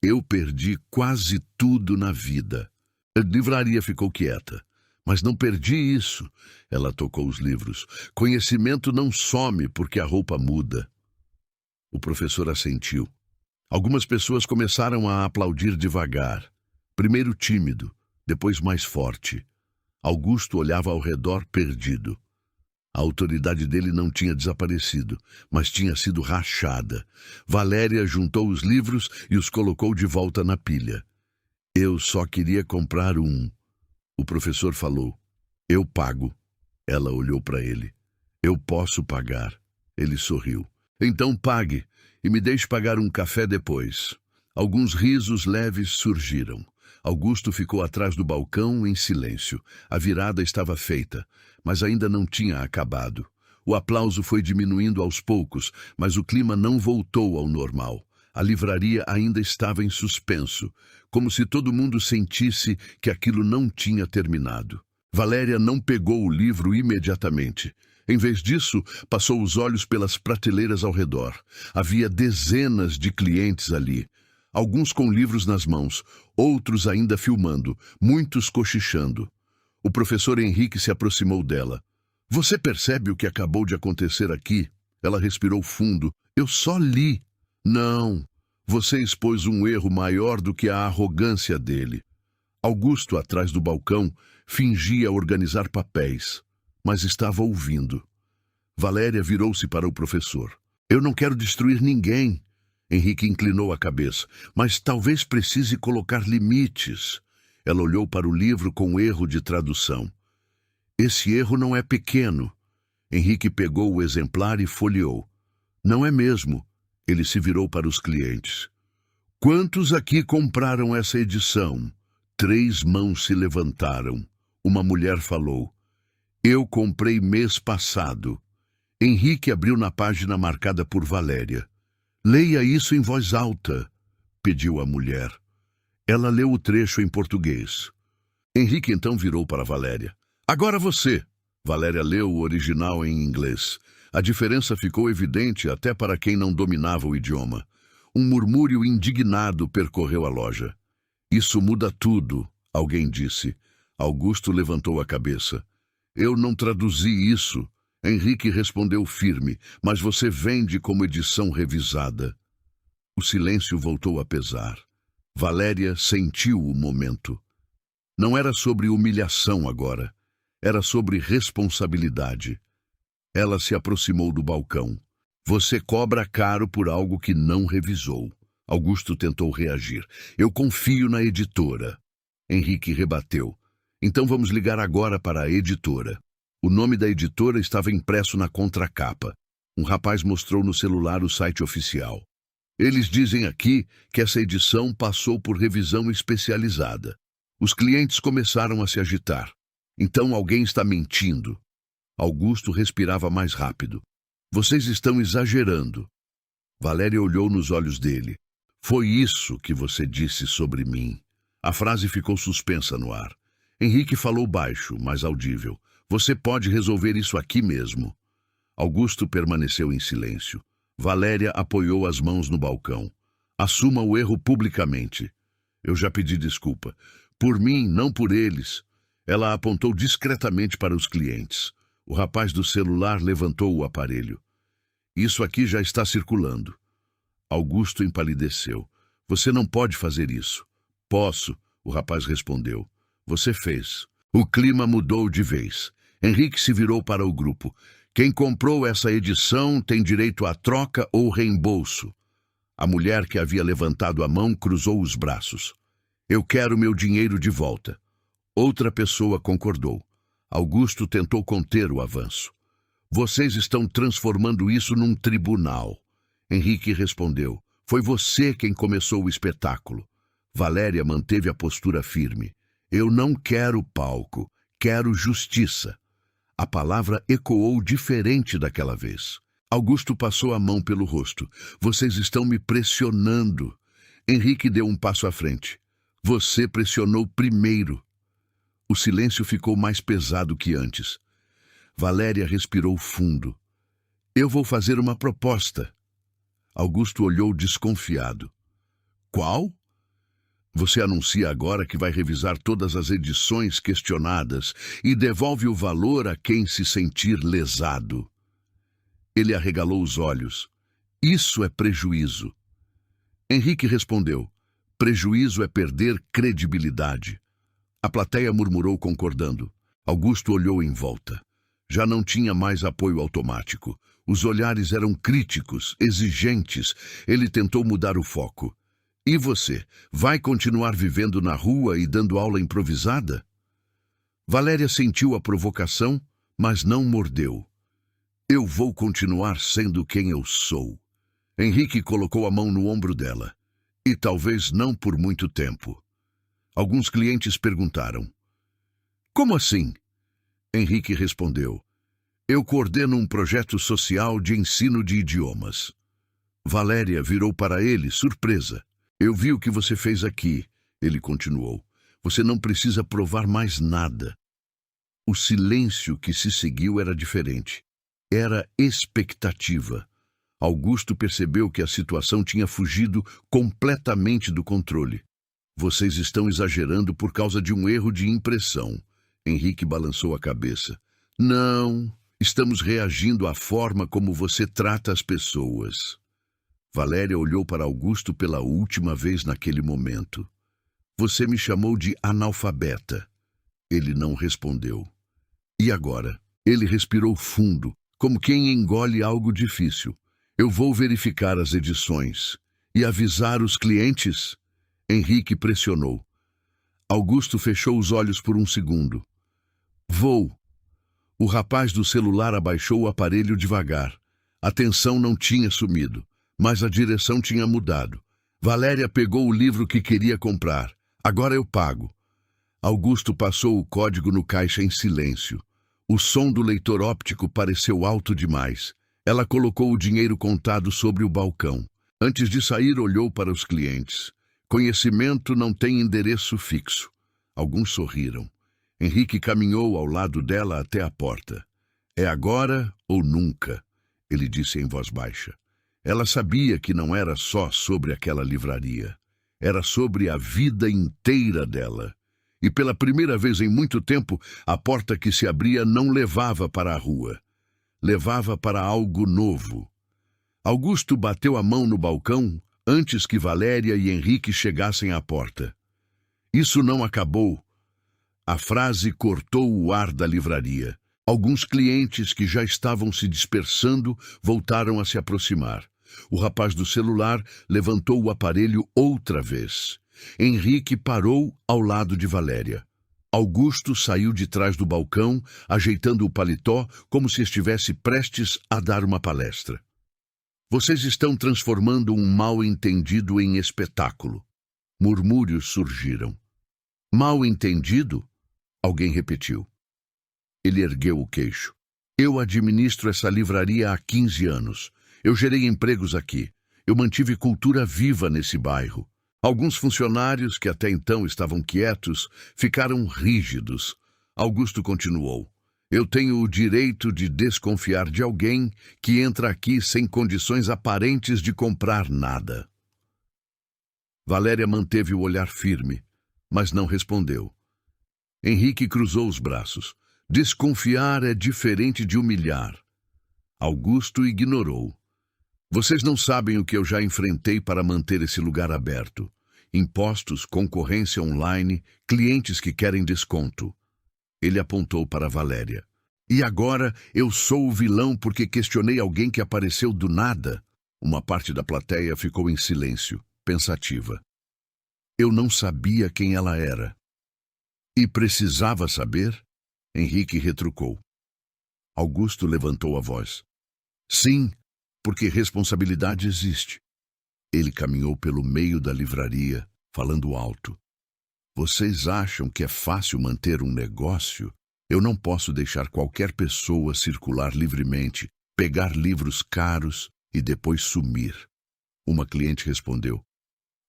Eu perdi quase tudo na vida. A livraria ficou quieta. Mas não perdi isso. Ela tocou os livros. Conhecimento não some porque a roupa muda. O professor assentiu. Algumas pessoas começaram a aplaudir devagar. Primeiro tímido, depois mais forte. Augusto olhava ao redor perdido. A autoridade dele não tinha desaparecido, mas tinha sido rachada. Valéria juntou os livros e os colocou de volta na pilha. Eu só queria comprar um. O professor falou. Eu pago. Ela olhou para ele. Eu posso pagar. Ele sorriu. Então pague e me deixe pagar um café depois. Alguns risos leves surgiram. Augusto ficou atrás do balcão em silêncio. A virada estava feita, mas ainda não tinha acabado. O aplauso foi diminuindo aos poucos, mas o clima não voltou ao normal. A livraria ainda estava em suspenso, como se todo mundo sentisse que aquilo não tinha terminado. Valéria não pegou o livro imediatamente. Em vez disso, passou os olhos pelas prateleiras ao redor. Havia dezenas de clientes ali. Alguns com livros nas mãos, outros ainda filmando, muitos cochichando. O professor Henrique se aproximou dela. Você percebe o que acabou de acontecer aqui? Ela respirou fundo. Eu só li. Não, você expôs um erro maior do que a arrogância dele. Augusto, atrás do balcão, fingia organizar papéis, mas estava ouvindo. Valéria virou-se para o professor. Eu não quero destruir ninguém. Henrique inclinou a cabeça. Mas talvez precise colocar limites. Ela olhou para o livro com erro de tradução. Esse erro não é pequeno. Henrique pegou o exemplar e folheou. Não é mesmo? Ele se virou para os clientes. Quantos aqui compraram essa edição? 3 mãos se levantaram. Uma mulher falou. Eu comprei mês passado. Henrique abriu na página marcada por Valéria. Leia isso em voz alta, pediu a mulher. Ela leu o trecho em português. Henrique então virou para Valéria. Agora você. Valéria leu o original em inglês. A diferença ficou evidente até para quem não dominava o idioma. Um murmúrio indignado percorreu a loja. Isso muda tudo, alguém disse. Augusto levantou a cabeça. Eu não traduzi isso. Henrique respondeu firme, mas você vende como edição revisada. O silêncio voltou a pesar. Valéria sentiu o momento. Não era sobre humilhação agora. Era sobre responsabilidade. Ela se aproximou do balcão. Você cobra caro por algo que não revisou. Augusto tentou reagir. Eu confio na editora. Henrique rebateu. Então vamos ligar agora para a editora. O nome da editora estava impresso na contracapa. Um rapaz mostrou no celular o site oficial. Eles dizem aqui que essa edição passou por revisão especializada. Os clientes começaram a se agitar. Então alguém está mentindo. Augusto respirava mais rápido. Vocês estão exagerando. Valéria olhou nos olhos dele. Foi isso que você disse sobre mim. A frase ficou suspensa no ar. Henrique falou baixo, mas audível. Você pode resolver isso aqui mesmo. Augusto permaneceu em silêncio. Valéria apoiou as mãos no balcão. Assuma o erro publicamente. Eu já pedi desculpa. Por mim, não por eles. Ela apontou discretamente para os clientes. O rapaz do celular levantou o aparelho. Isso aqui já está circulando. Augusto empalideceu. Você não pode fazer isso. Posso, o rapaz respondeu. Você fez. O clima mudou de vez. Henrique se virou para o grupo. Quem comprou essa edição tem direito à troca ou reembolso. A mulher que havia levantado a mão cruzou os braços. Eu quero meu dinheiro de volta. Outra pessoa concordou. Augusto tentou conter o avanço. Vocês estão transformando isso num tribunal. Henrique respondeu. Foi você quem começou o espetáculo. Valéria manteve a postura firme. Eu não quero palco, quero justiça. A palavra ecoou diferente daquela vez. Augusto passou a mão pelo rosto. Vocês estão me pressionando. Henrique deu um passo à frente. Você pressionou primeiro. O silêncio ficou mais pesado que antes. Valéria respirou fundo. Eu vou fazer uma proposta. Augusto olhou desconfiado. Qual? Você anuncia agora que vai revisar todas as edições questionadas e devolve o valor a quem se sentir lesado. Ele arregalou os olhos. Isso é prejuízo. Henrique respondeu. Prejuízo é perder credibilidade. A plateia murmurou concordando. Augusto olhou em volta. Já não tinha mais apoio automático. Os olhares eram críticos, exigentes. Ele tentou mudar o foco. E você, vai continuar vivendo na rua e dando aula improvisada? Valéria sentiu a provocação, mas não mordeu. Eu vou continuar sendo quem eu sou. Henrique colocou a mão no ombro dela. E talvez não por muito tempo. Alguns clientes perguntaram. Como assim? Henrique respondeu. Eu coordeno um projeto social de ensino de idiomas. Valéria virou para ele, surpresa. Eu vi o que você fez aqui, ele continuou. Você não precisa provar mais nada. O silêncio que se seguiu era diferente. Era expectativa. Augusto percebeu que a situação tinha fugido completamente do controle. Vocês estão exagerando por causa de um erro de impressão. Henrique balançou a cabeça. Não, estamos reagindo à forma como você trata as pessoas. Valéria olhou para Augusto pela última vez naquele momento. Você me chamou de analfabeta. Ele não respondeu. E agora? Ele respirou fundo, como quem engole algo difícil. Eu vou verificar as edições. E avisar os clientes? Henrique pressionou. Augusto fechou os olhos por um segundo. Vou. O rapaz do celular abaixou o aparelho devagar. A tensão não tinha sumido, mas a direção tinha mudado. Valéria pegou o livro que queria comprar. Agora eu pago. Augusto passou o código no caixa em silêncio. O som do leitor óptico pareceu alto demais. Ela colocou o dinheiro contado sobre o balcão. Antes de sair, olhou para os clientes. Conhecimento não tem endereço fixo. Alguns sorriram. Henrique caminhou ao lado dela até a porta. É agora ou nunca, ele disse em voz baixa. Ela sabia que não era só sobre aquela livraria. Era sobre a vida inteira dela. E pela primeira vez em muito tempo, a porta que se abria não levava para a rua. Levava para algo novo. Augusto bateu a mão no balcão antes que Valéria e Henrique chegassem à porta. Isso não acabou. A frase cortou o ar da livraria. Alguns clientes que já estavam se dispersando voltaram a se aproximar. O rapaz do celular levantou o aparelho outra vez. Henrique parou ao lado de Valéria. Augusto saiu de trás do balcão, ajeitando o paletó como se estivesse prestes a dar uma palestra. Vocês estão transformando um mal-entendido em espetáculo. Murmúrios surgiram. Mal-entendido? Alguém repetiu. Ele ergueu o queixo. Eu administro essa livraria há 15 anos. Eu gerei empregos aqui. Eu mantive cultura viva nesse bairro. Alguns funcionários que até então estavam quietos ficaram rígidos. Augusto continuou. Eu tenho o direito de desconfiar de alguém que entra aqui sem condições aparentes de comprar nada. Valéria manteve o olhar firme, mas não respondeu. Henrique cruzou os braços. Desconfiar é diferente de humilhar. Augusto ignorou. Vocês não sabem o que eu já enfrentei para manter esse lugar aberto. Impostos, concorrência online, clientes que querem desconto. Ele apontou para Valéria. E agora eu sou o vilão porque questionei alguém que apareceu do nada? Uma parte da plateia ficou em silêncio, pensativa. Eu não sabia quem ela era. E precisava saber? Henrique retrucou. Augusto levantou a voz. Sim, porque responsabilidade existe. Ele caminhou pelo meio da livraria, falando alto. Vocês acham que é fácil manter um negócio? Eu não posso deixar qualquer pessoa circular livremente, pegar livros caros e depois sumir. Uma cliente respondeu.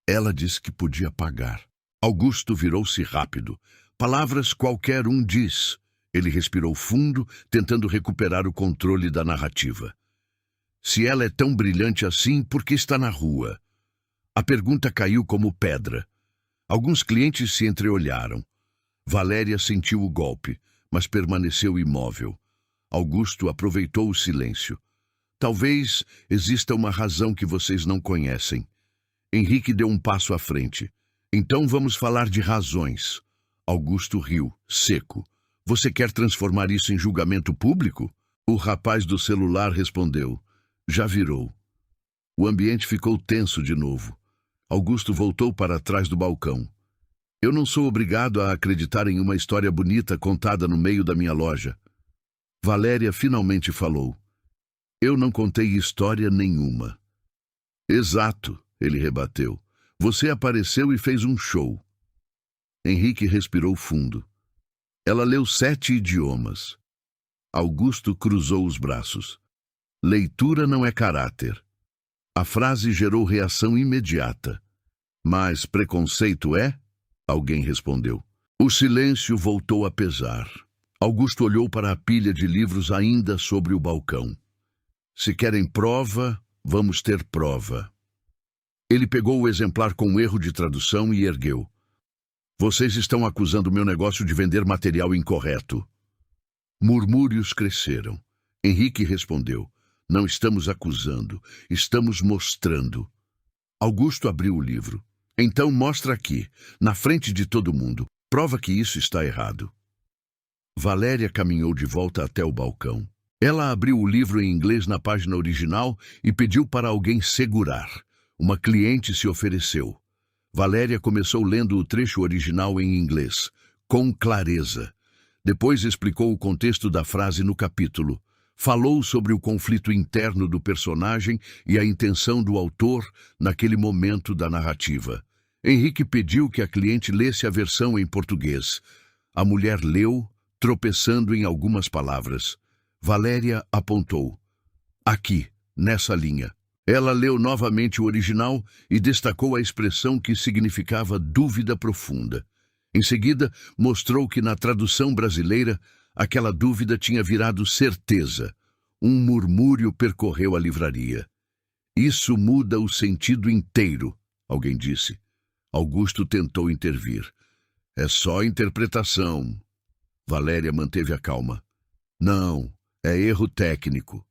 Ela disse que podia pagar. Augusto virou-se rápido. Palavras qualquer um diz. Ele respirou fundo, tentando recuperar o controle da narrativa. Se ela é tão brilhante assim, por que está na rua? A pergunta caiu como pedra. Alguns clientes se entreolharam. Valéria sentiu o golpe, mas permaneceu imóvel. Augusto aproveitou o silêncio. Talvez exista uma razão que vocês não conhecem. Henrique deu um passo à frente. Então vamos falar de razões. Augusto riu, seco. Você quer transformar isso em julgamento público? O rapaz do celular respondeu. Já virou. O ambiente ficou tenso de novo. Augusto voltou para trás do balcão. Eu não sou obrigado a acreditar em uma história bonita contada no meio da minha loja. Valéria finalmente falou. Eu não contei história nenhuma. Exato, ele rebateu. Você apareceu e fez um show. Henrique respirou fundo. Ela leu 7 idiomas. Augusto cruzou os braços. Leitura não é caráter. A frase gerou reação imediata. Mas preconceito é? Alguém respondeu. O silêncio voltou a pesar. Augusto olhou para a pilha de livros ainda sobre o balcão. Se querem prova, vamos ter prova. Ele pegou o exemplar com erro de tradução e ergueu. Vocês estão acusando meu negócio de vender material incorreto. Murmúrios cresceram. Henrique respondeu. Não estamos acusando, estamos mostrando. Augusto abriu o livro. Então mostra aqui, na frente de todo mundo. Prova que isso está errado. Valéria caminhou de volta até o balcão. Ela abriu o livro em inglês na página original e pediu para alguém segurar. Uma cliente se ofereceu. Valéria começou lendo o trecho original em inglês, com clareza. Depois explicou o contexto da frase no capítulo. Falou sobre o conflito interno do personagem e a intenção do autor naquele momento da narrativa. Henrique pediu que a cliente lesse a versão em português. A mulher leu, tropeçando em algumas palavras. Valéria apontou. Aqui, nessa linha. Ela leu novamente o original e destacou a expressão que significava dúvida profunda. Em seguida, mostrou que na tradução brasileira, aquela dúvida tinha virado certeza. Um murmúrio percorreu a livraria. Isso muda o sentido inteiro, alguém disse. Augusto tentou intervir. É só interpretação. Valéria manteve a calma. Não, é erro técnico.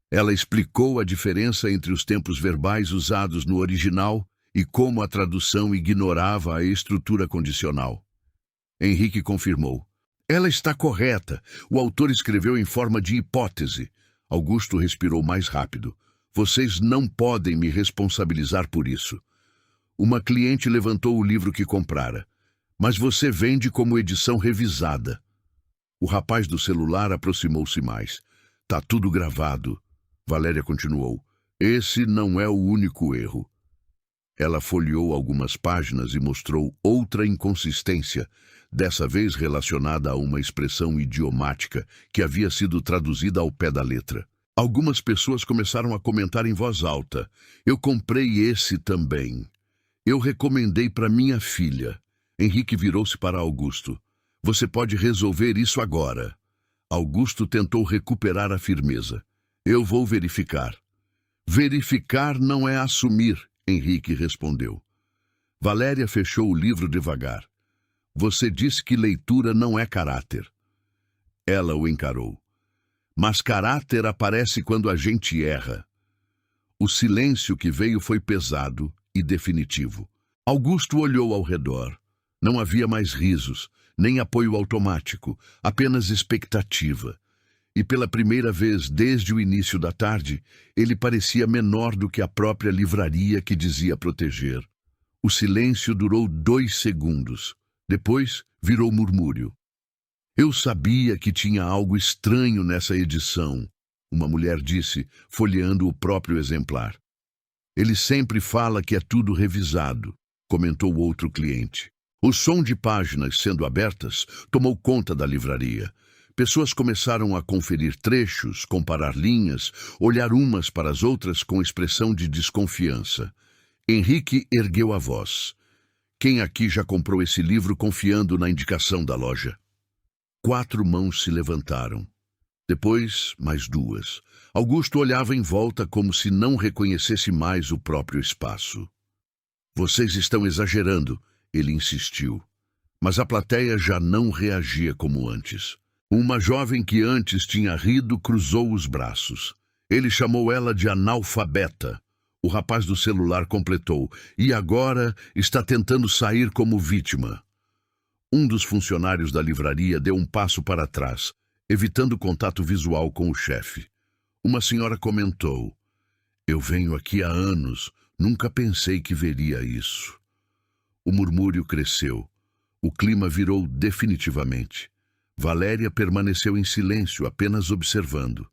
Ela explicou a diferença entre os tempos verbais usados no original e como a tradução ignorava a estrutura condicional. Henrique confirmou. Ela está correta. O autor escreveu em forma de hipótese. Augusto respirou mais rápido. Vocês não podem me responsabilizar por isso. Uma cliente levantou o livro que comprara. Mas você vende como edição revisada. O rapaz do celular aproximou-se mais. Tá tudo gravado. Valéria continuou. Esse não é o único erro. Ela folheou algumas páginas e mostrou outra inconsistência, dessa vez relacionada a uma expressão idiomática que havia sido traduzida ao pé da letra. Algumas pessoas começaram a comentar em voz alta. Eu comprei esse também. Eu recomendei para minha filha. Henrique virou-se para Augusto. Você pode resolver isso agora. Augusto tentou recuperar a firmeza. Eu vou verificar. Verificar não é assumir, Henrique respondeu. Valéria fechou o livro devagar. Você disse que leitura não é caráter. Ela o encarou. Mas caráter aparece quando a gente erra. O silêncio que veio foi pesado e definitivo. Augusto olhou ao redor. Não havia mais risos, nem apoio automático, apenas expectativa. E pela primeira vez desde o início da tarde, ele parecia menor do que a própria livraria que dizia proteger. O silêncio durou 2 segundos. Depois, virou murmúrio. Eu sabia que tinha algo estranho nessa edição, uma mulher disse, folheando o próprio exemplar. Ele sempre fala que é tudo revisado, comentou outro cliente. O som de páginas sendo abertas tomou conta da livraria. Pessoas começaram a conferir trechos, comparar linhas, olhar umas para as outras com expressão de desconfiança. Henrique ergueu a voz. Quem aqui já comprou esse livro confiando na indicação da loja? 4 mãos se levantaram. Depois, mais 2. Augusto olhava em volta como se não reconhecesse mais o próprio espaço. Vocês estão exagerando, ele insistiu. Mas a plateia já não reagia como antes. Uma jovem que antes tinha rido cruzou os braços. Ele chamou ela de analfabeta. O rapaz do celular completou. E agora está tentando sair como vítima. Um dos funcionários da livraria deu um passo para trás, evitando contato visual com o chefe. Uma senhora comentou. Eu venho aqui há anos. Nunca pensei que veria isso. O murmúrio cresceu. O clima virou definitivamente. Valéria permaneceu em silêncio, apenas observando.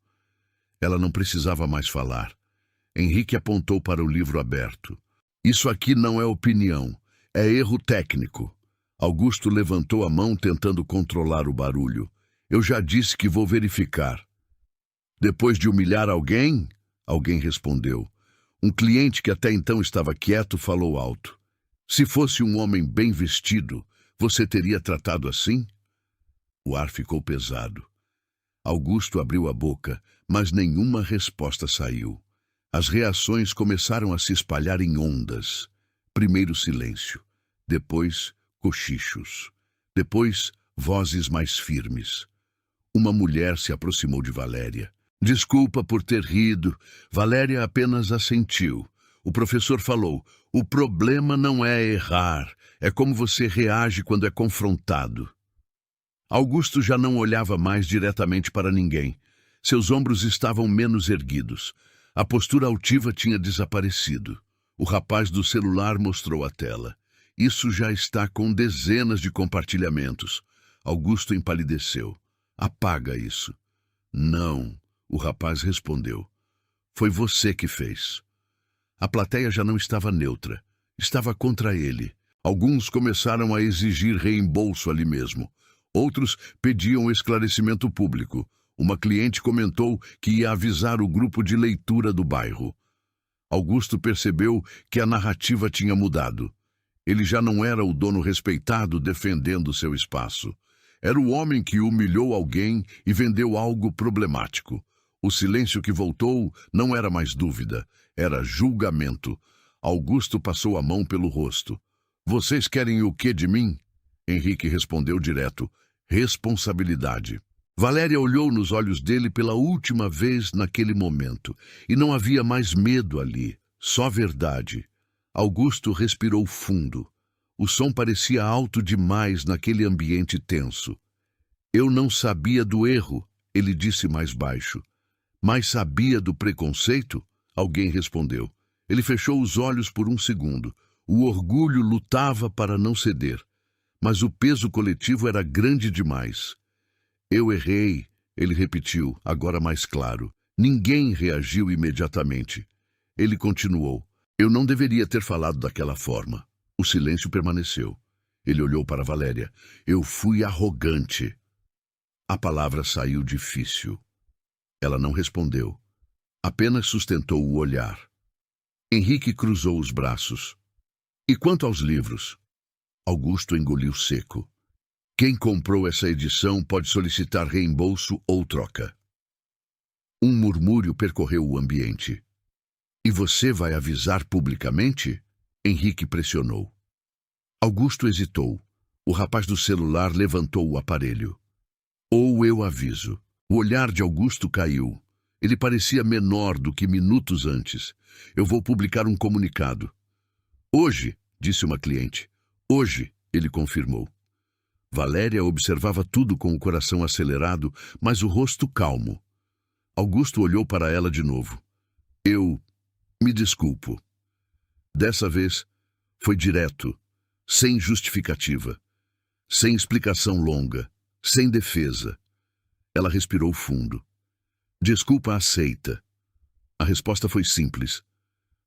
Ela não precisava mais falar. Henrique apontou para o livro aberto. Isso aqui não é opinião, é erro técnico. Augusto levantou a mão tentando controlar o barulho. Eu já disse que vou verificar. Depois de humilhar alguém? Alguém respondeu. Um cliente que até então estava quieto falou alto. Se fosse um homem bem vestido, você teria tratado assim? O ar ficou pesado. Augusto abriu a boca, mas nenhuma resposta saiu. As reações começaram a se espalhar em ondas. Primeiro silêncio, depois cochichos, depois vozes mais firmes. Uma mulher se aproximou de Valéria. Desculpa por ter rido. Valéria apenas assentiu. O professor falou, o problema não é errar, é como você reage quando é confrontado. Augusto já não olhava mais diretamente para ninguém. Seus ombros estavam menos erguidos. A postura altiva tinha desaparecido. O rapaz do celular mostrou a tela. Isso já está com dezenas de compartilhamentos. Augusto empalideceu. Apaga isso. Não, o rapaz respondeu. Foi você que fez. A plateia já não estava neutra. Estava contra ele. Alguns começaram a exigir reembolso ali mesmo. Outros pediam esclarecimento público. Uma cliente comentou que ia avisar o grupo de leitura do bairro. Augusto percebeu que a narrativa tinha mudado. Ele já não era o dono respeitado defendendo seu espaço. Era o homem que humilhou alguém e vendeu algo problemático. O silêncio que voltou não era mais dúvida, era julgamento. Augusto passou a mão pelo rosto. Vocês querem o que de mim? Henrique respondeu direto. Responsabilidade. Valéria olhou nos olhos dele pela última vez naquele momento, e não havia mais medo ali, só verdade. Augusto respirou fundo. O som parecia alto demais naquele ambiente tenso. Eu não sabia do erro, ele disse mais baixo. Mas sabia do preconceito? Alguém respondeu. Ele fechou os olhos por um segundo. O orgulho lutava para não ceder. Mas o peso coletivo era grande demais. Eu errei, ele repetiu, agora mais claro. Ninguém reagiu imediatamente. Ele continuou. Eu não deveria ter falado daquela forma. O silêncio permaneceu. Ele olhou para Valéria. Eu fui arrogante. A palavra saiu difícil. Ela não respondeu. Apenas sustentou o olhar. Henrique cruzou os braços. E quanto aos livros? Augusto engoliu seco. Quem comprou essa edição pode solicitar reembolso ou troca. Um murmúrio percorreu o ambiente. E você vai avisar publicamente? Henrique pressionou. Augusto hesitou. O rapaz do celular levantou o aparelho. Ou eu aviso. O olhar de Augusto caiu. Ele parecia menor do que minutos antes. Eu vou publicar um comunicado. Hoje, disse uma cliente. Hoje, ele confirmou. Valéria observava tudo com o coração acelerado, mas o rosto calmo. Augusto olhou para ela de novo. Me desculpo. Dessa vez, foi direto, sem justificativa, sem explicação longa, sem defesa. Ela respirou fundo. Desculpa aceita. A resposta foi simples.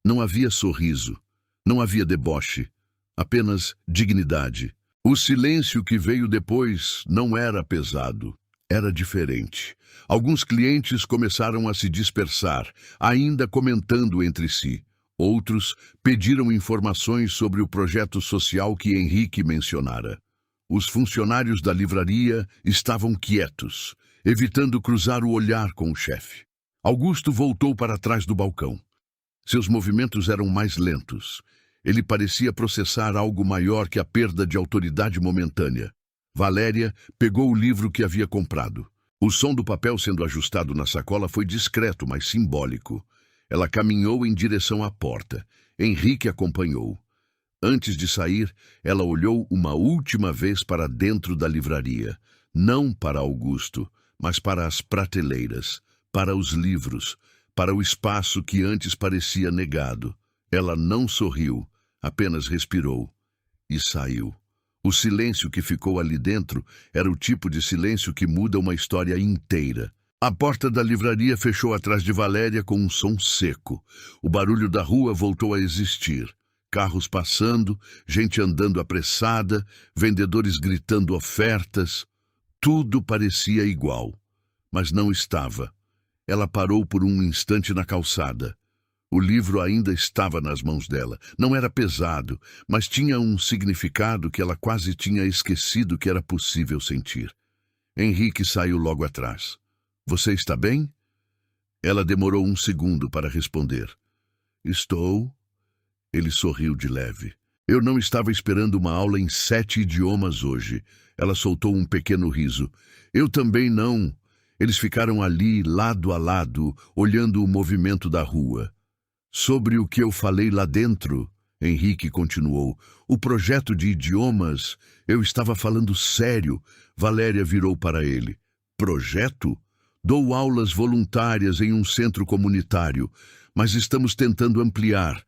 Não havia sorriso, não havia deboche, apenas dignidade. O silêncio que veio depois não era pesado, era diferente. Alguns clientes começaram a se dispersar, ainda comentando entre si. Outros pediram informações sobre o projeto social que Henrique mencionara. Os funcionários da livraria estavam quietos, evitando cruzar o olhar com o chefe. Augusto voltou para trás do balcão. Seus movimentos eram mais lentos. Ele parecia processar algo maior que a perda de autoridade momentânea. Valéria pegou o livro que havia comprado. O som do papel sendo ajustado na sacola foi discreto, mas simbólico. Ela caminhou em direção à porta. Henrique acompanhou. Antes de sair, ela olhou uma última vez para dentro da livraria. Não para Augusto, mas para as prateleiras, para os livros, para o espaço que antes parecia negado. Ela não sorriu. Apenas respirou e saiu. O silêncio que ficou ali dentro era o tipo de silêncio que muda uma história inteira. A porta da livraria fechou atrás de Valéria com um som seco. O barulho da rua voltou a existir. Carros passando, gente andando apressada, vendedores gritando ofertas. Tudo parecia igual, mas não estava. Ela parou por um instante na calçada. O livro ainda estava nas mãos dela. Não era pesado, mas tinha um significado que ela quase tinha esquecido que era possível sentir. Henrique saiu logo atrás. Você está bem? Ela demorou um segundo para responder. Estou. Ele sorriu de leve. Eu não estava esperando uma aula em 7 idiomas hoje. Ela soltou um pequeno riso. Eu também não. Eles ficaram ali, lado a lado, olhando o movimento da rua. Sobre o que eu falei lá dentro, Henrique continuou, o projeto de idiomas, eu estava falando sério. Valéria virou para ele. Projeto? Dou aulas voluntárias em um centro comunitário, mas estamos tentando ampliar.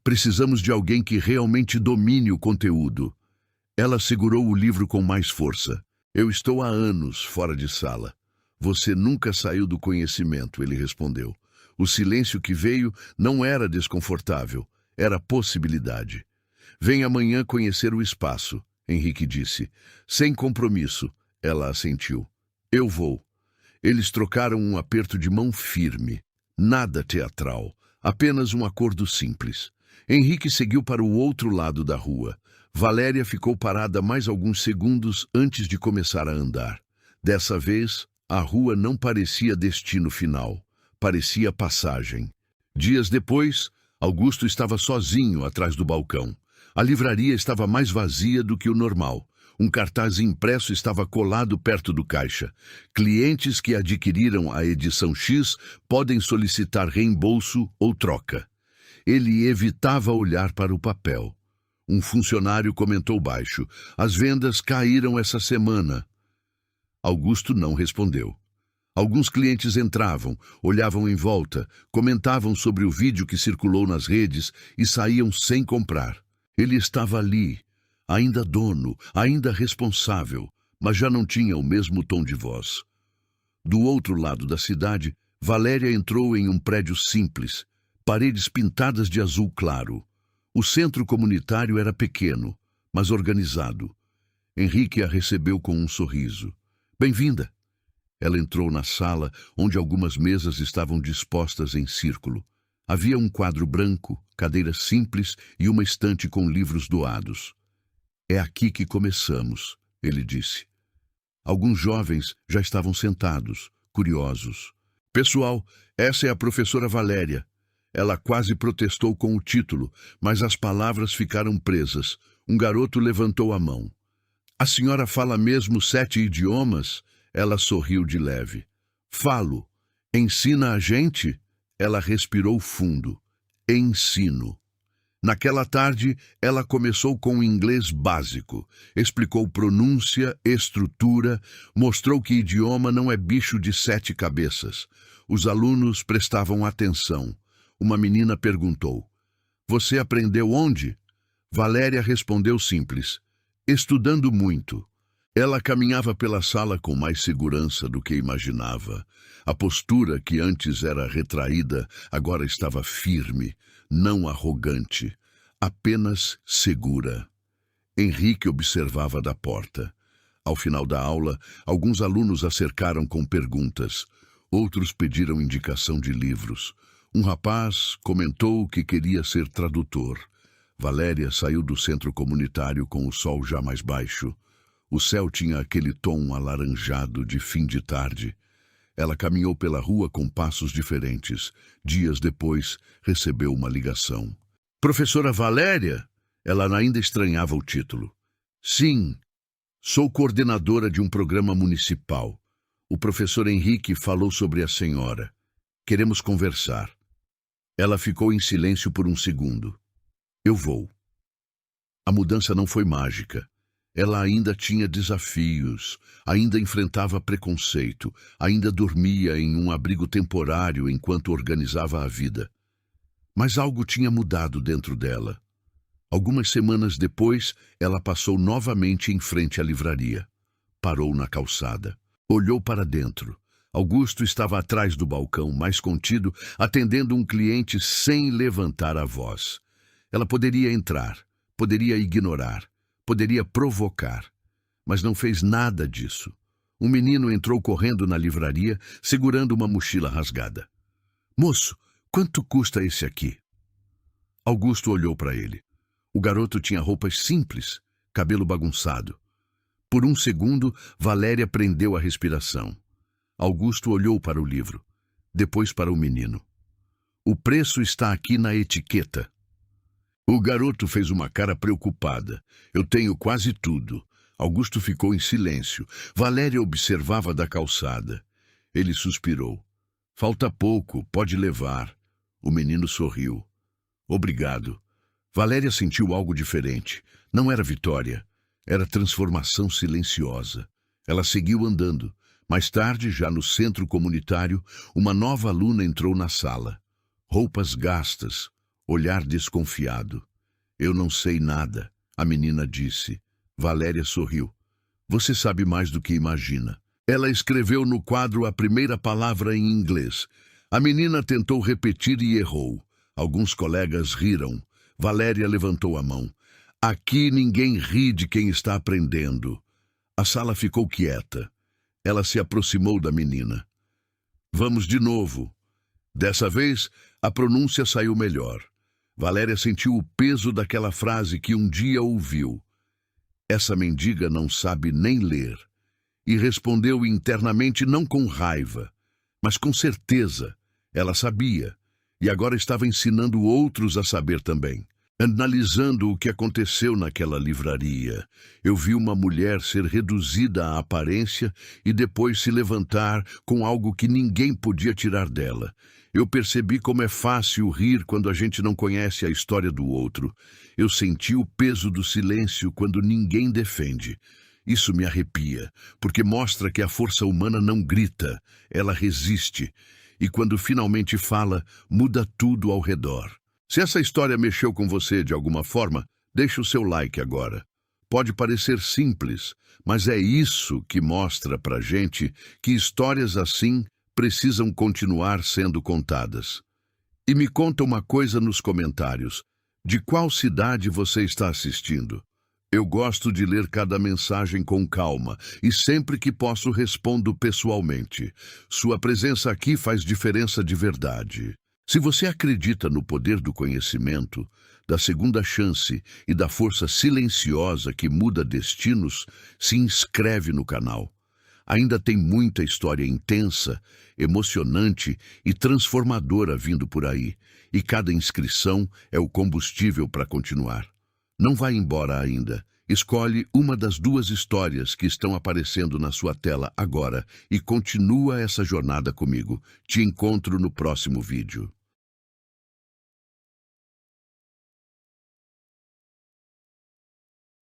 Precisamos de alguém que realmente domine o conteúdo. Ela segurou o livro com mais força. Eu estou há anos fora de sala. Você nunca saiu do conhecimento, ele respondeu. O silêncio que veio não era desconfortável, era possibilidade. Vem amanhã conhecer o espaço, Henrique disse. Sem compromisso, ela assentiu. Eu vou. Eles trocaram um aperto de mão firme. Nada teatral, apenas um acordo simples. Henrique seguiu para o outro lado da rua. Valéria ficou parada mais alguns segundos antes de começar a andar. Dessa vez, a rua não parecia destino final, parecia passagem. Dias depois, Augusto estava sozinho atrás do balcão. A livraria estava mais vazia do que o normal. Um cartaz impresso estava colado perto do caixa. Clientes que adquiriram a edição X podem solicitar reembolso ou troca. Ele evitava olhar para o papel. Um funcionário comentou baixo. As vendas caíram essa semana. Augusto não respondeu. Alguns clientes entravam, olhavam em volta, comentavam sobre o vídeo que circulou nas redes e saíam sem comprar. Ele estava ali, ainda dono, ainda responsável, mas já não tinha o mesmo tom de voz. Do outro lado da cidade, Valéria entrou em um prédio simples, paredes pintadas de azul claro. O centro comunitário era pequeno, mas organizado. Henrique a recebeu com um sorriso. Bem-vinda! Ela entrou na sala, onde algumas mesas estavam dispostas em círculo. Havia um quadro branco, cadeiras simples e uma estante com livros doados. É aqui que começamos, ele disse. Alguns jovens já estavam sentados, curiosos. Pessoal, essa é a professora Valéria. Ela quase protestou com o título, mas as palavras ficaram presas. Um garoto levantou a mão. A senhora fala mesmo 7 idiomas? Ela sorriu de leve. Falo. Ensina a gente? Ela respirou fundo. Ensino. Naquela tarde, ela começou com o inglês básico. Explicou pronúncia, estrutura, mostrou que idioma não é bicho de 7 cabeças. Os alunos prestavam atenção. Uma menina perguntou. Você aprendeu onde? Valéria respondeu simples. Estudando muito. Ela caminhava pela sala com mais segurança do que imaginava. A postura, que antes era retraída, agora estava firme, não arrogante, apenas segura. Henrique observava da porta. Ao final da aula, alguns alunos a cercaram com perguntas. Outros pediram indicação de livros. Um rapaz comentou que queria ser tradutor. Valéria saiu do centro comunitário com o sol já mais baixo. O céu tinha aquele tom alaranjado de fim de tarde. Ela caminhou pela rua com passos diferentes. Dias depois, recebeu uma ligação. Professora Valéria? Ela ainda estranhava o título. Sim, sou coordenadora de um programa municipal. O professor Henrique falou sobre a senhora. Queremos conversar. Ela ficou em silêncio por um segundo. Eu vou. A mudança não foi mágica. Ela ainda tinha desafios, ainda enfrentava preconceito, ainda dormia em um abrigo temporário enquanto organizava a vida. Mas algo tinha mudado dentro dela. Algumas semanas depois, ela passou novamente em frente à livraria. Parou na calçada. Olhou para dentro. Augusto estava atrás do balcão, mais contido, atendendo um cliente sem levantar a voz. Ela poderia entrar, poderia ignorar, poderia provocar, mas não fez nada disso. Um menino entrou correndo na livraria, segurando uma mochila rasgada. Moço, quanto custa esse aqui? Augusto olhou para ele. O garoto tinha roupas simples, cabelo bagunçado. Por um segundo, Valéria prendeu a respiração. Augusto olhou para o livro, depois para o menino. O preço está aqui na etiqueta. O garoto fez uma cara preocupada. Eu tenho quase tudo. Augusto ficou em silêncio. Valéria observava da calçada. Ele suspirou. Falta pouco, pode levar. O menino sorriu. Obrigado. Valéria sentiu algo diferente. Não era vitória. Era transformação silenciosa. Ela seguiu andando. Mais tarde, já no centro comunitário, uma nova aluna entrou na sala. Roupas gastas, olhar desconfiado. Eu não sei nada, a menina disse. Valéria sorriu. Você sabe mais do que imagina. Ela escreveu no quadro a primeira palavra em inglês. A menina tentou repetir e errou. Alguns colegas riram. Valéria levantou a mão. Aqui ninguém ri de quem está aprendendo. A sala ficou quieta. Ela se aproximou da menina. Vamos de novo. Dessa vez, a pronúncia saiu melhor. Valéria sentiu o peso daquela frase que um dia ouviu. Essa mendiga não sabe nem ler. E respondeu internamente não com raiva, mas com certeza. Ela sabia, e agora estava ensinando outros a saber também. Analisando o que aconteceu naquela livraria, eu vi uma mulher ser reduzida à aparência e depois se levantar com algo que ninguém podia tirar dela. Eu percebi como é fácil rir quando a gente não conhece a história do outro. Eu senti o peso do silêncio quando ninguém defende. Isso me arrepia, porque mostra que a força humana não grita, ela resiste. E quando finalmente fala, muda tudo ao redor. Se essa história mexeu com você de alguma forma, deixe o seu like agora. Pode parecer simples, mas é isso que mostra pra gente que histórias assim precisam continuar sendo contadas. E me conta uma coisa nos comentários. De qual cidade você está assistindo? Eu gosto de ler cada mensagem com calma e sempre que posso respondo pessoalmente. Sua presença aqui faz diferença de verdade. Se você acredita no poder do conhecimento, da segunda chance e da força silenciosa que muda destinos, se inscreve no canal. Ainda tem muita história intensa, emocionante e transformadora vindo por aí, e cada inscrição é o combustível para continuar. Não vá embora ainda. Escolhe uma das duas histórias que estão aparecendo na sua tela agora e continua essa jornada comigo. Te encontro no próximo vídeo.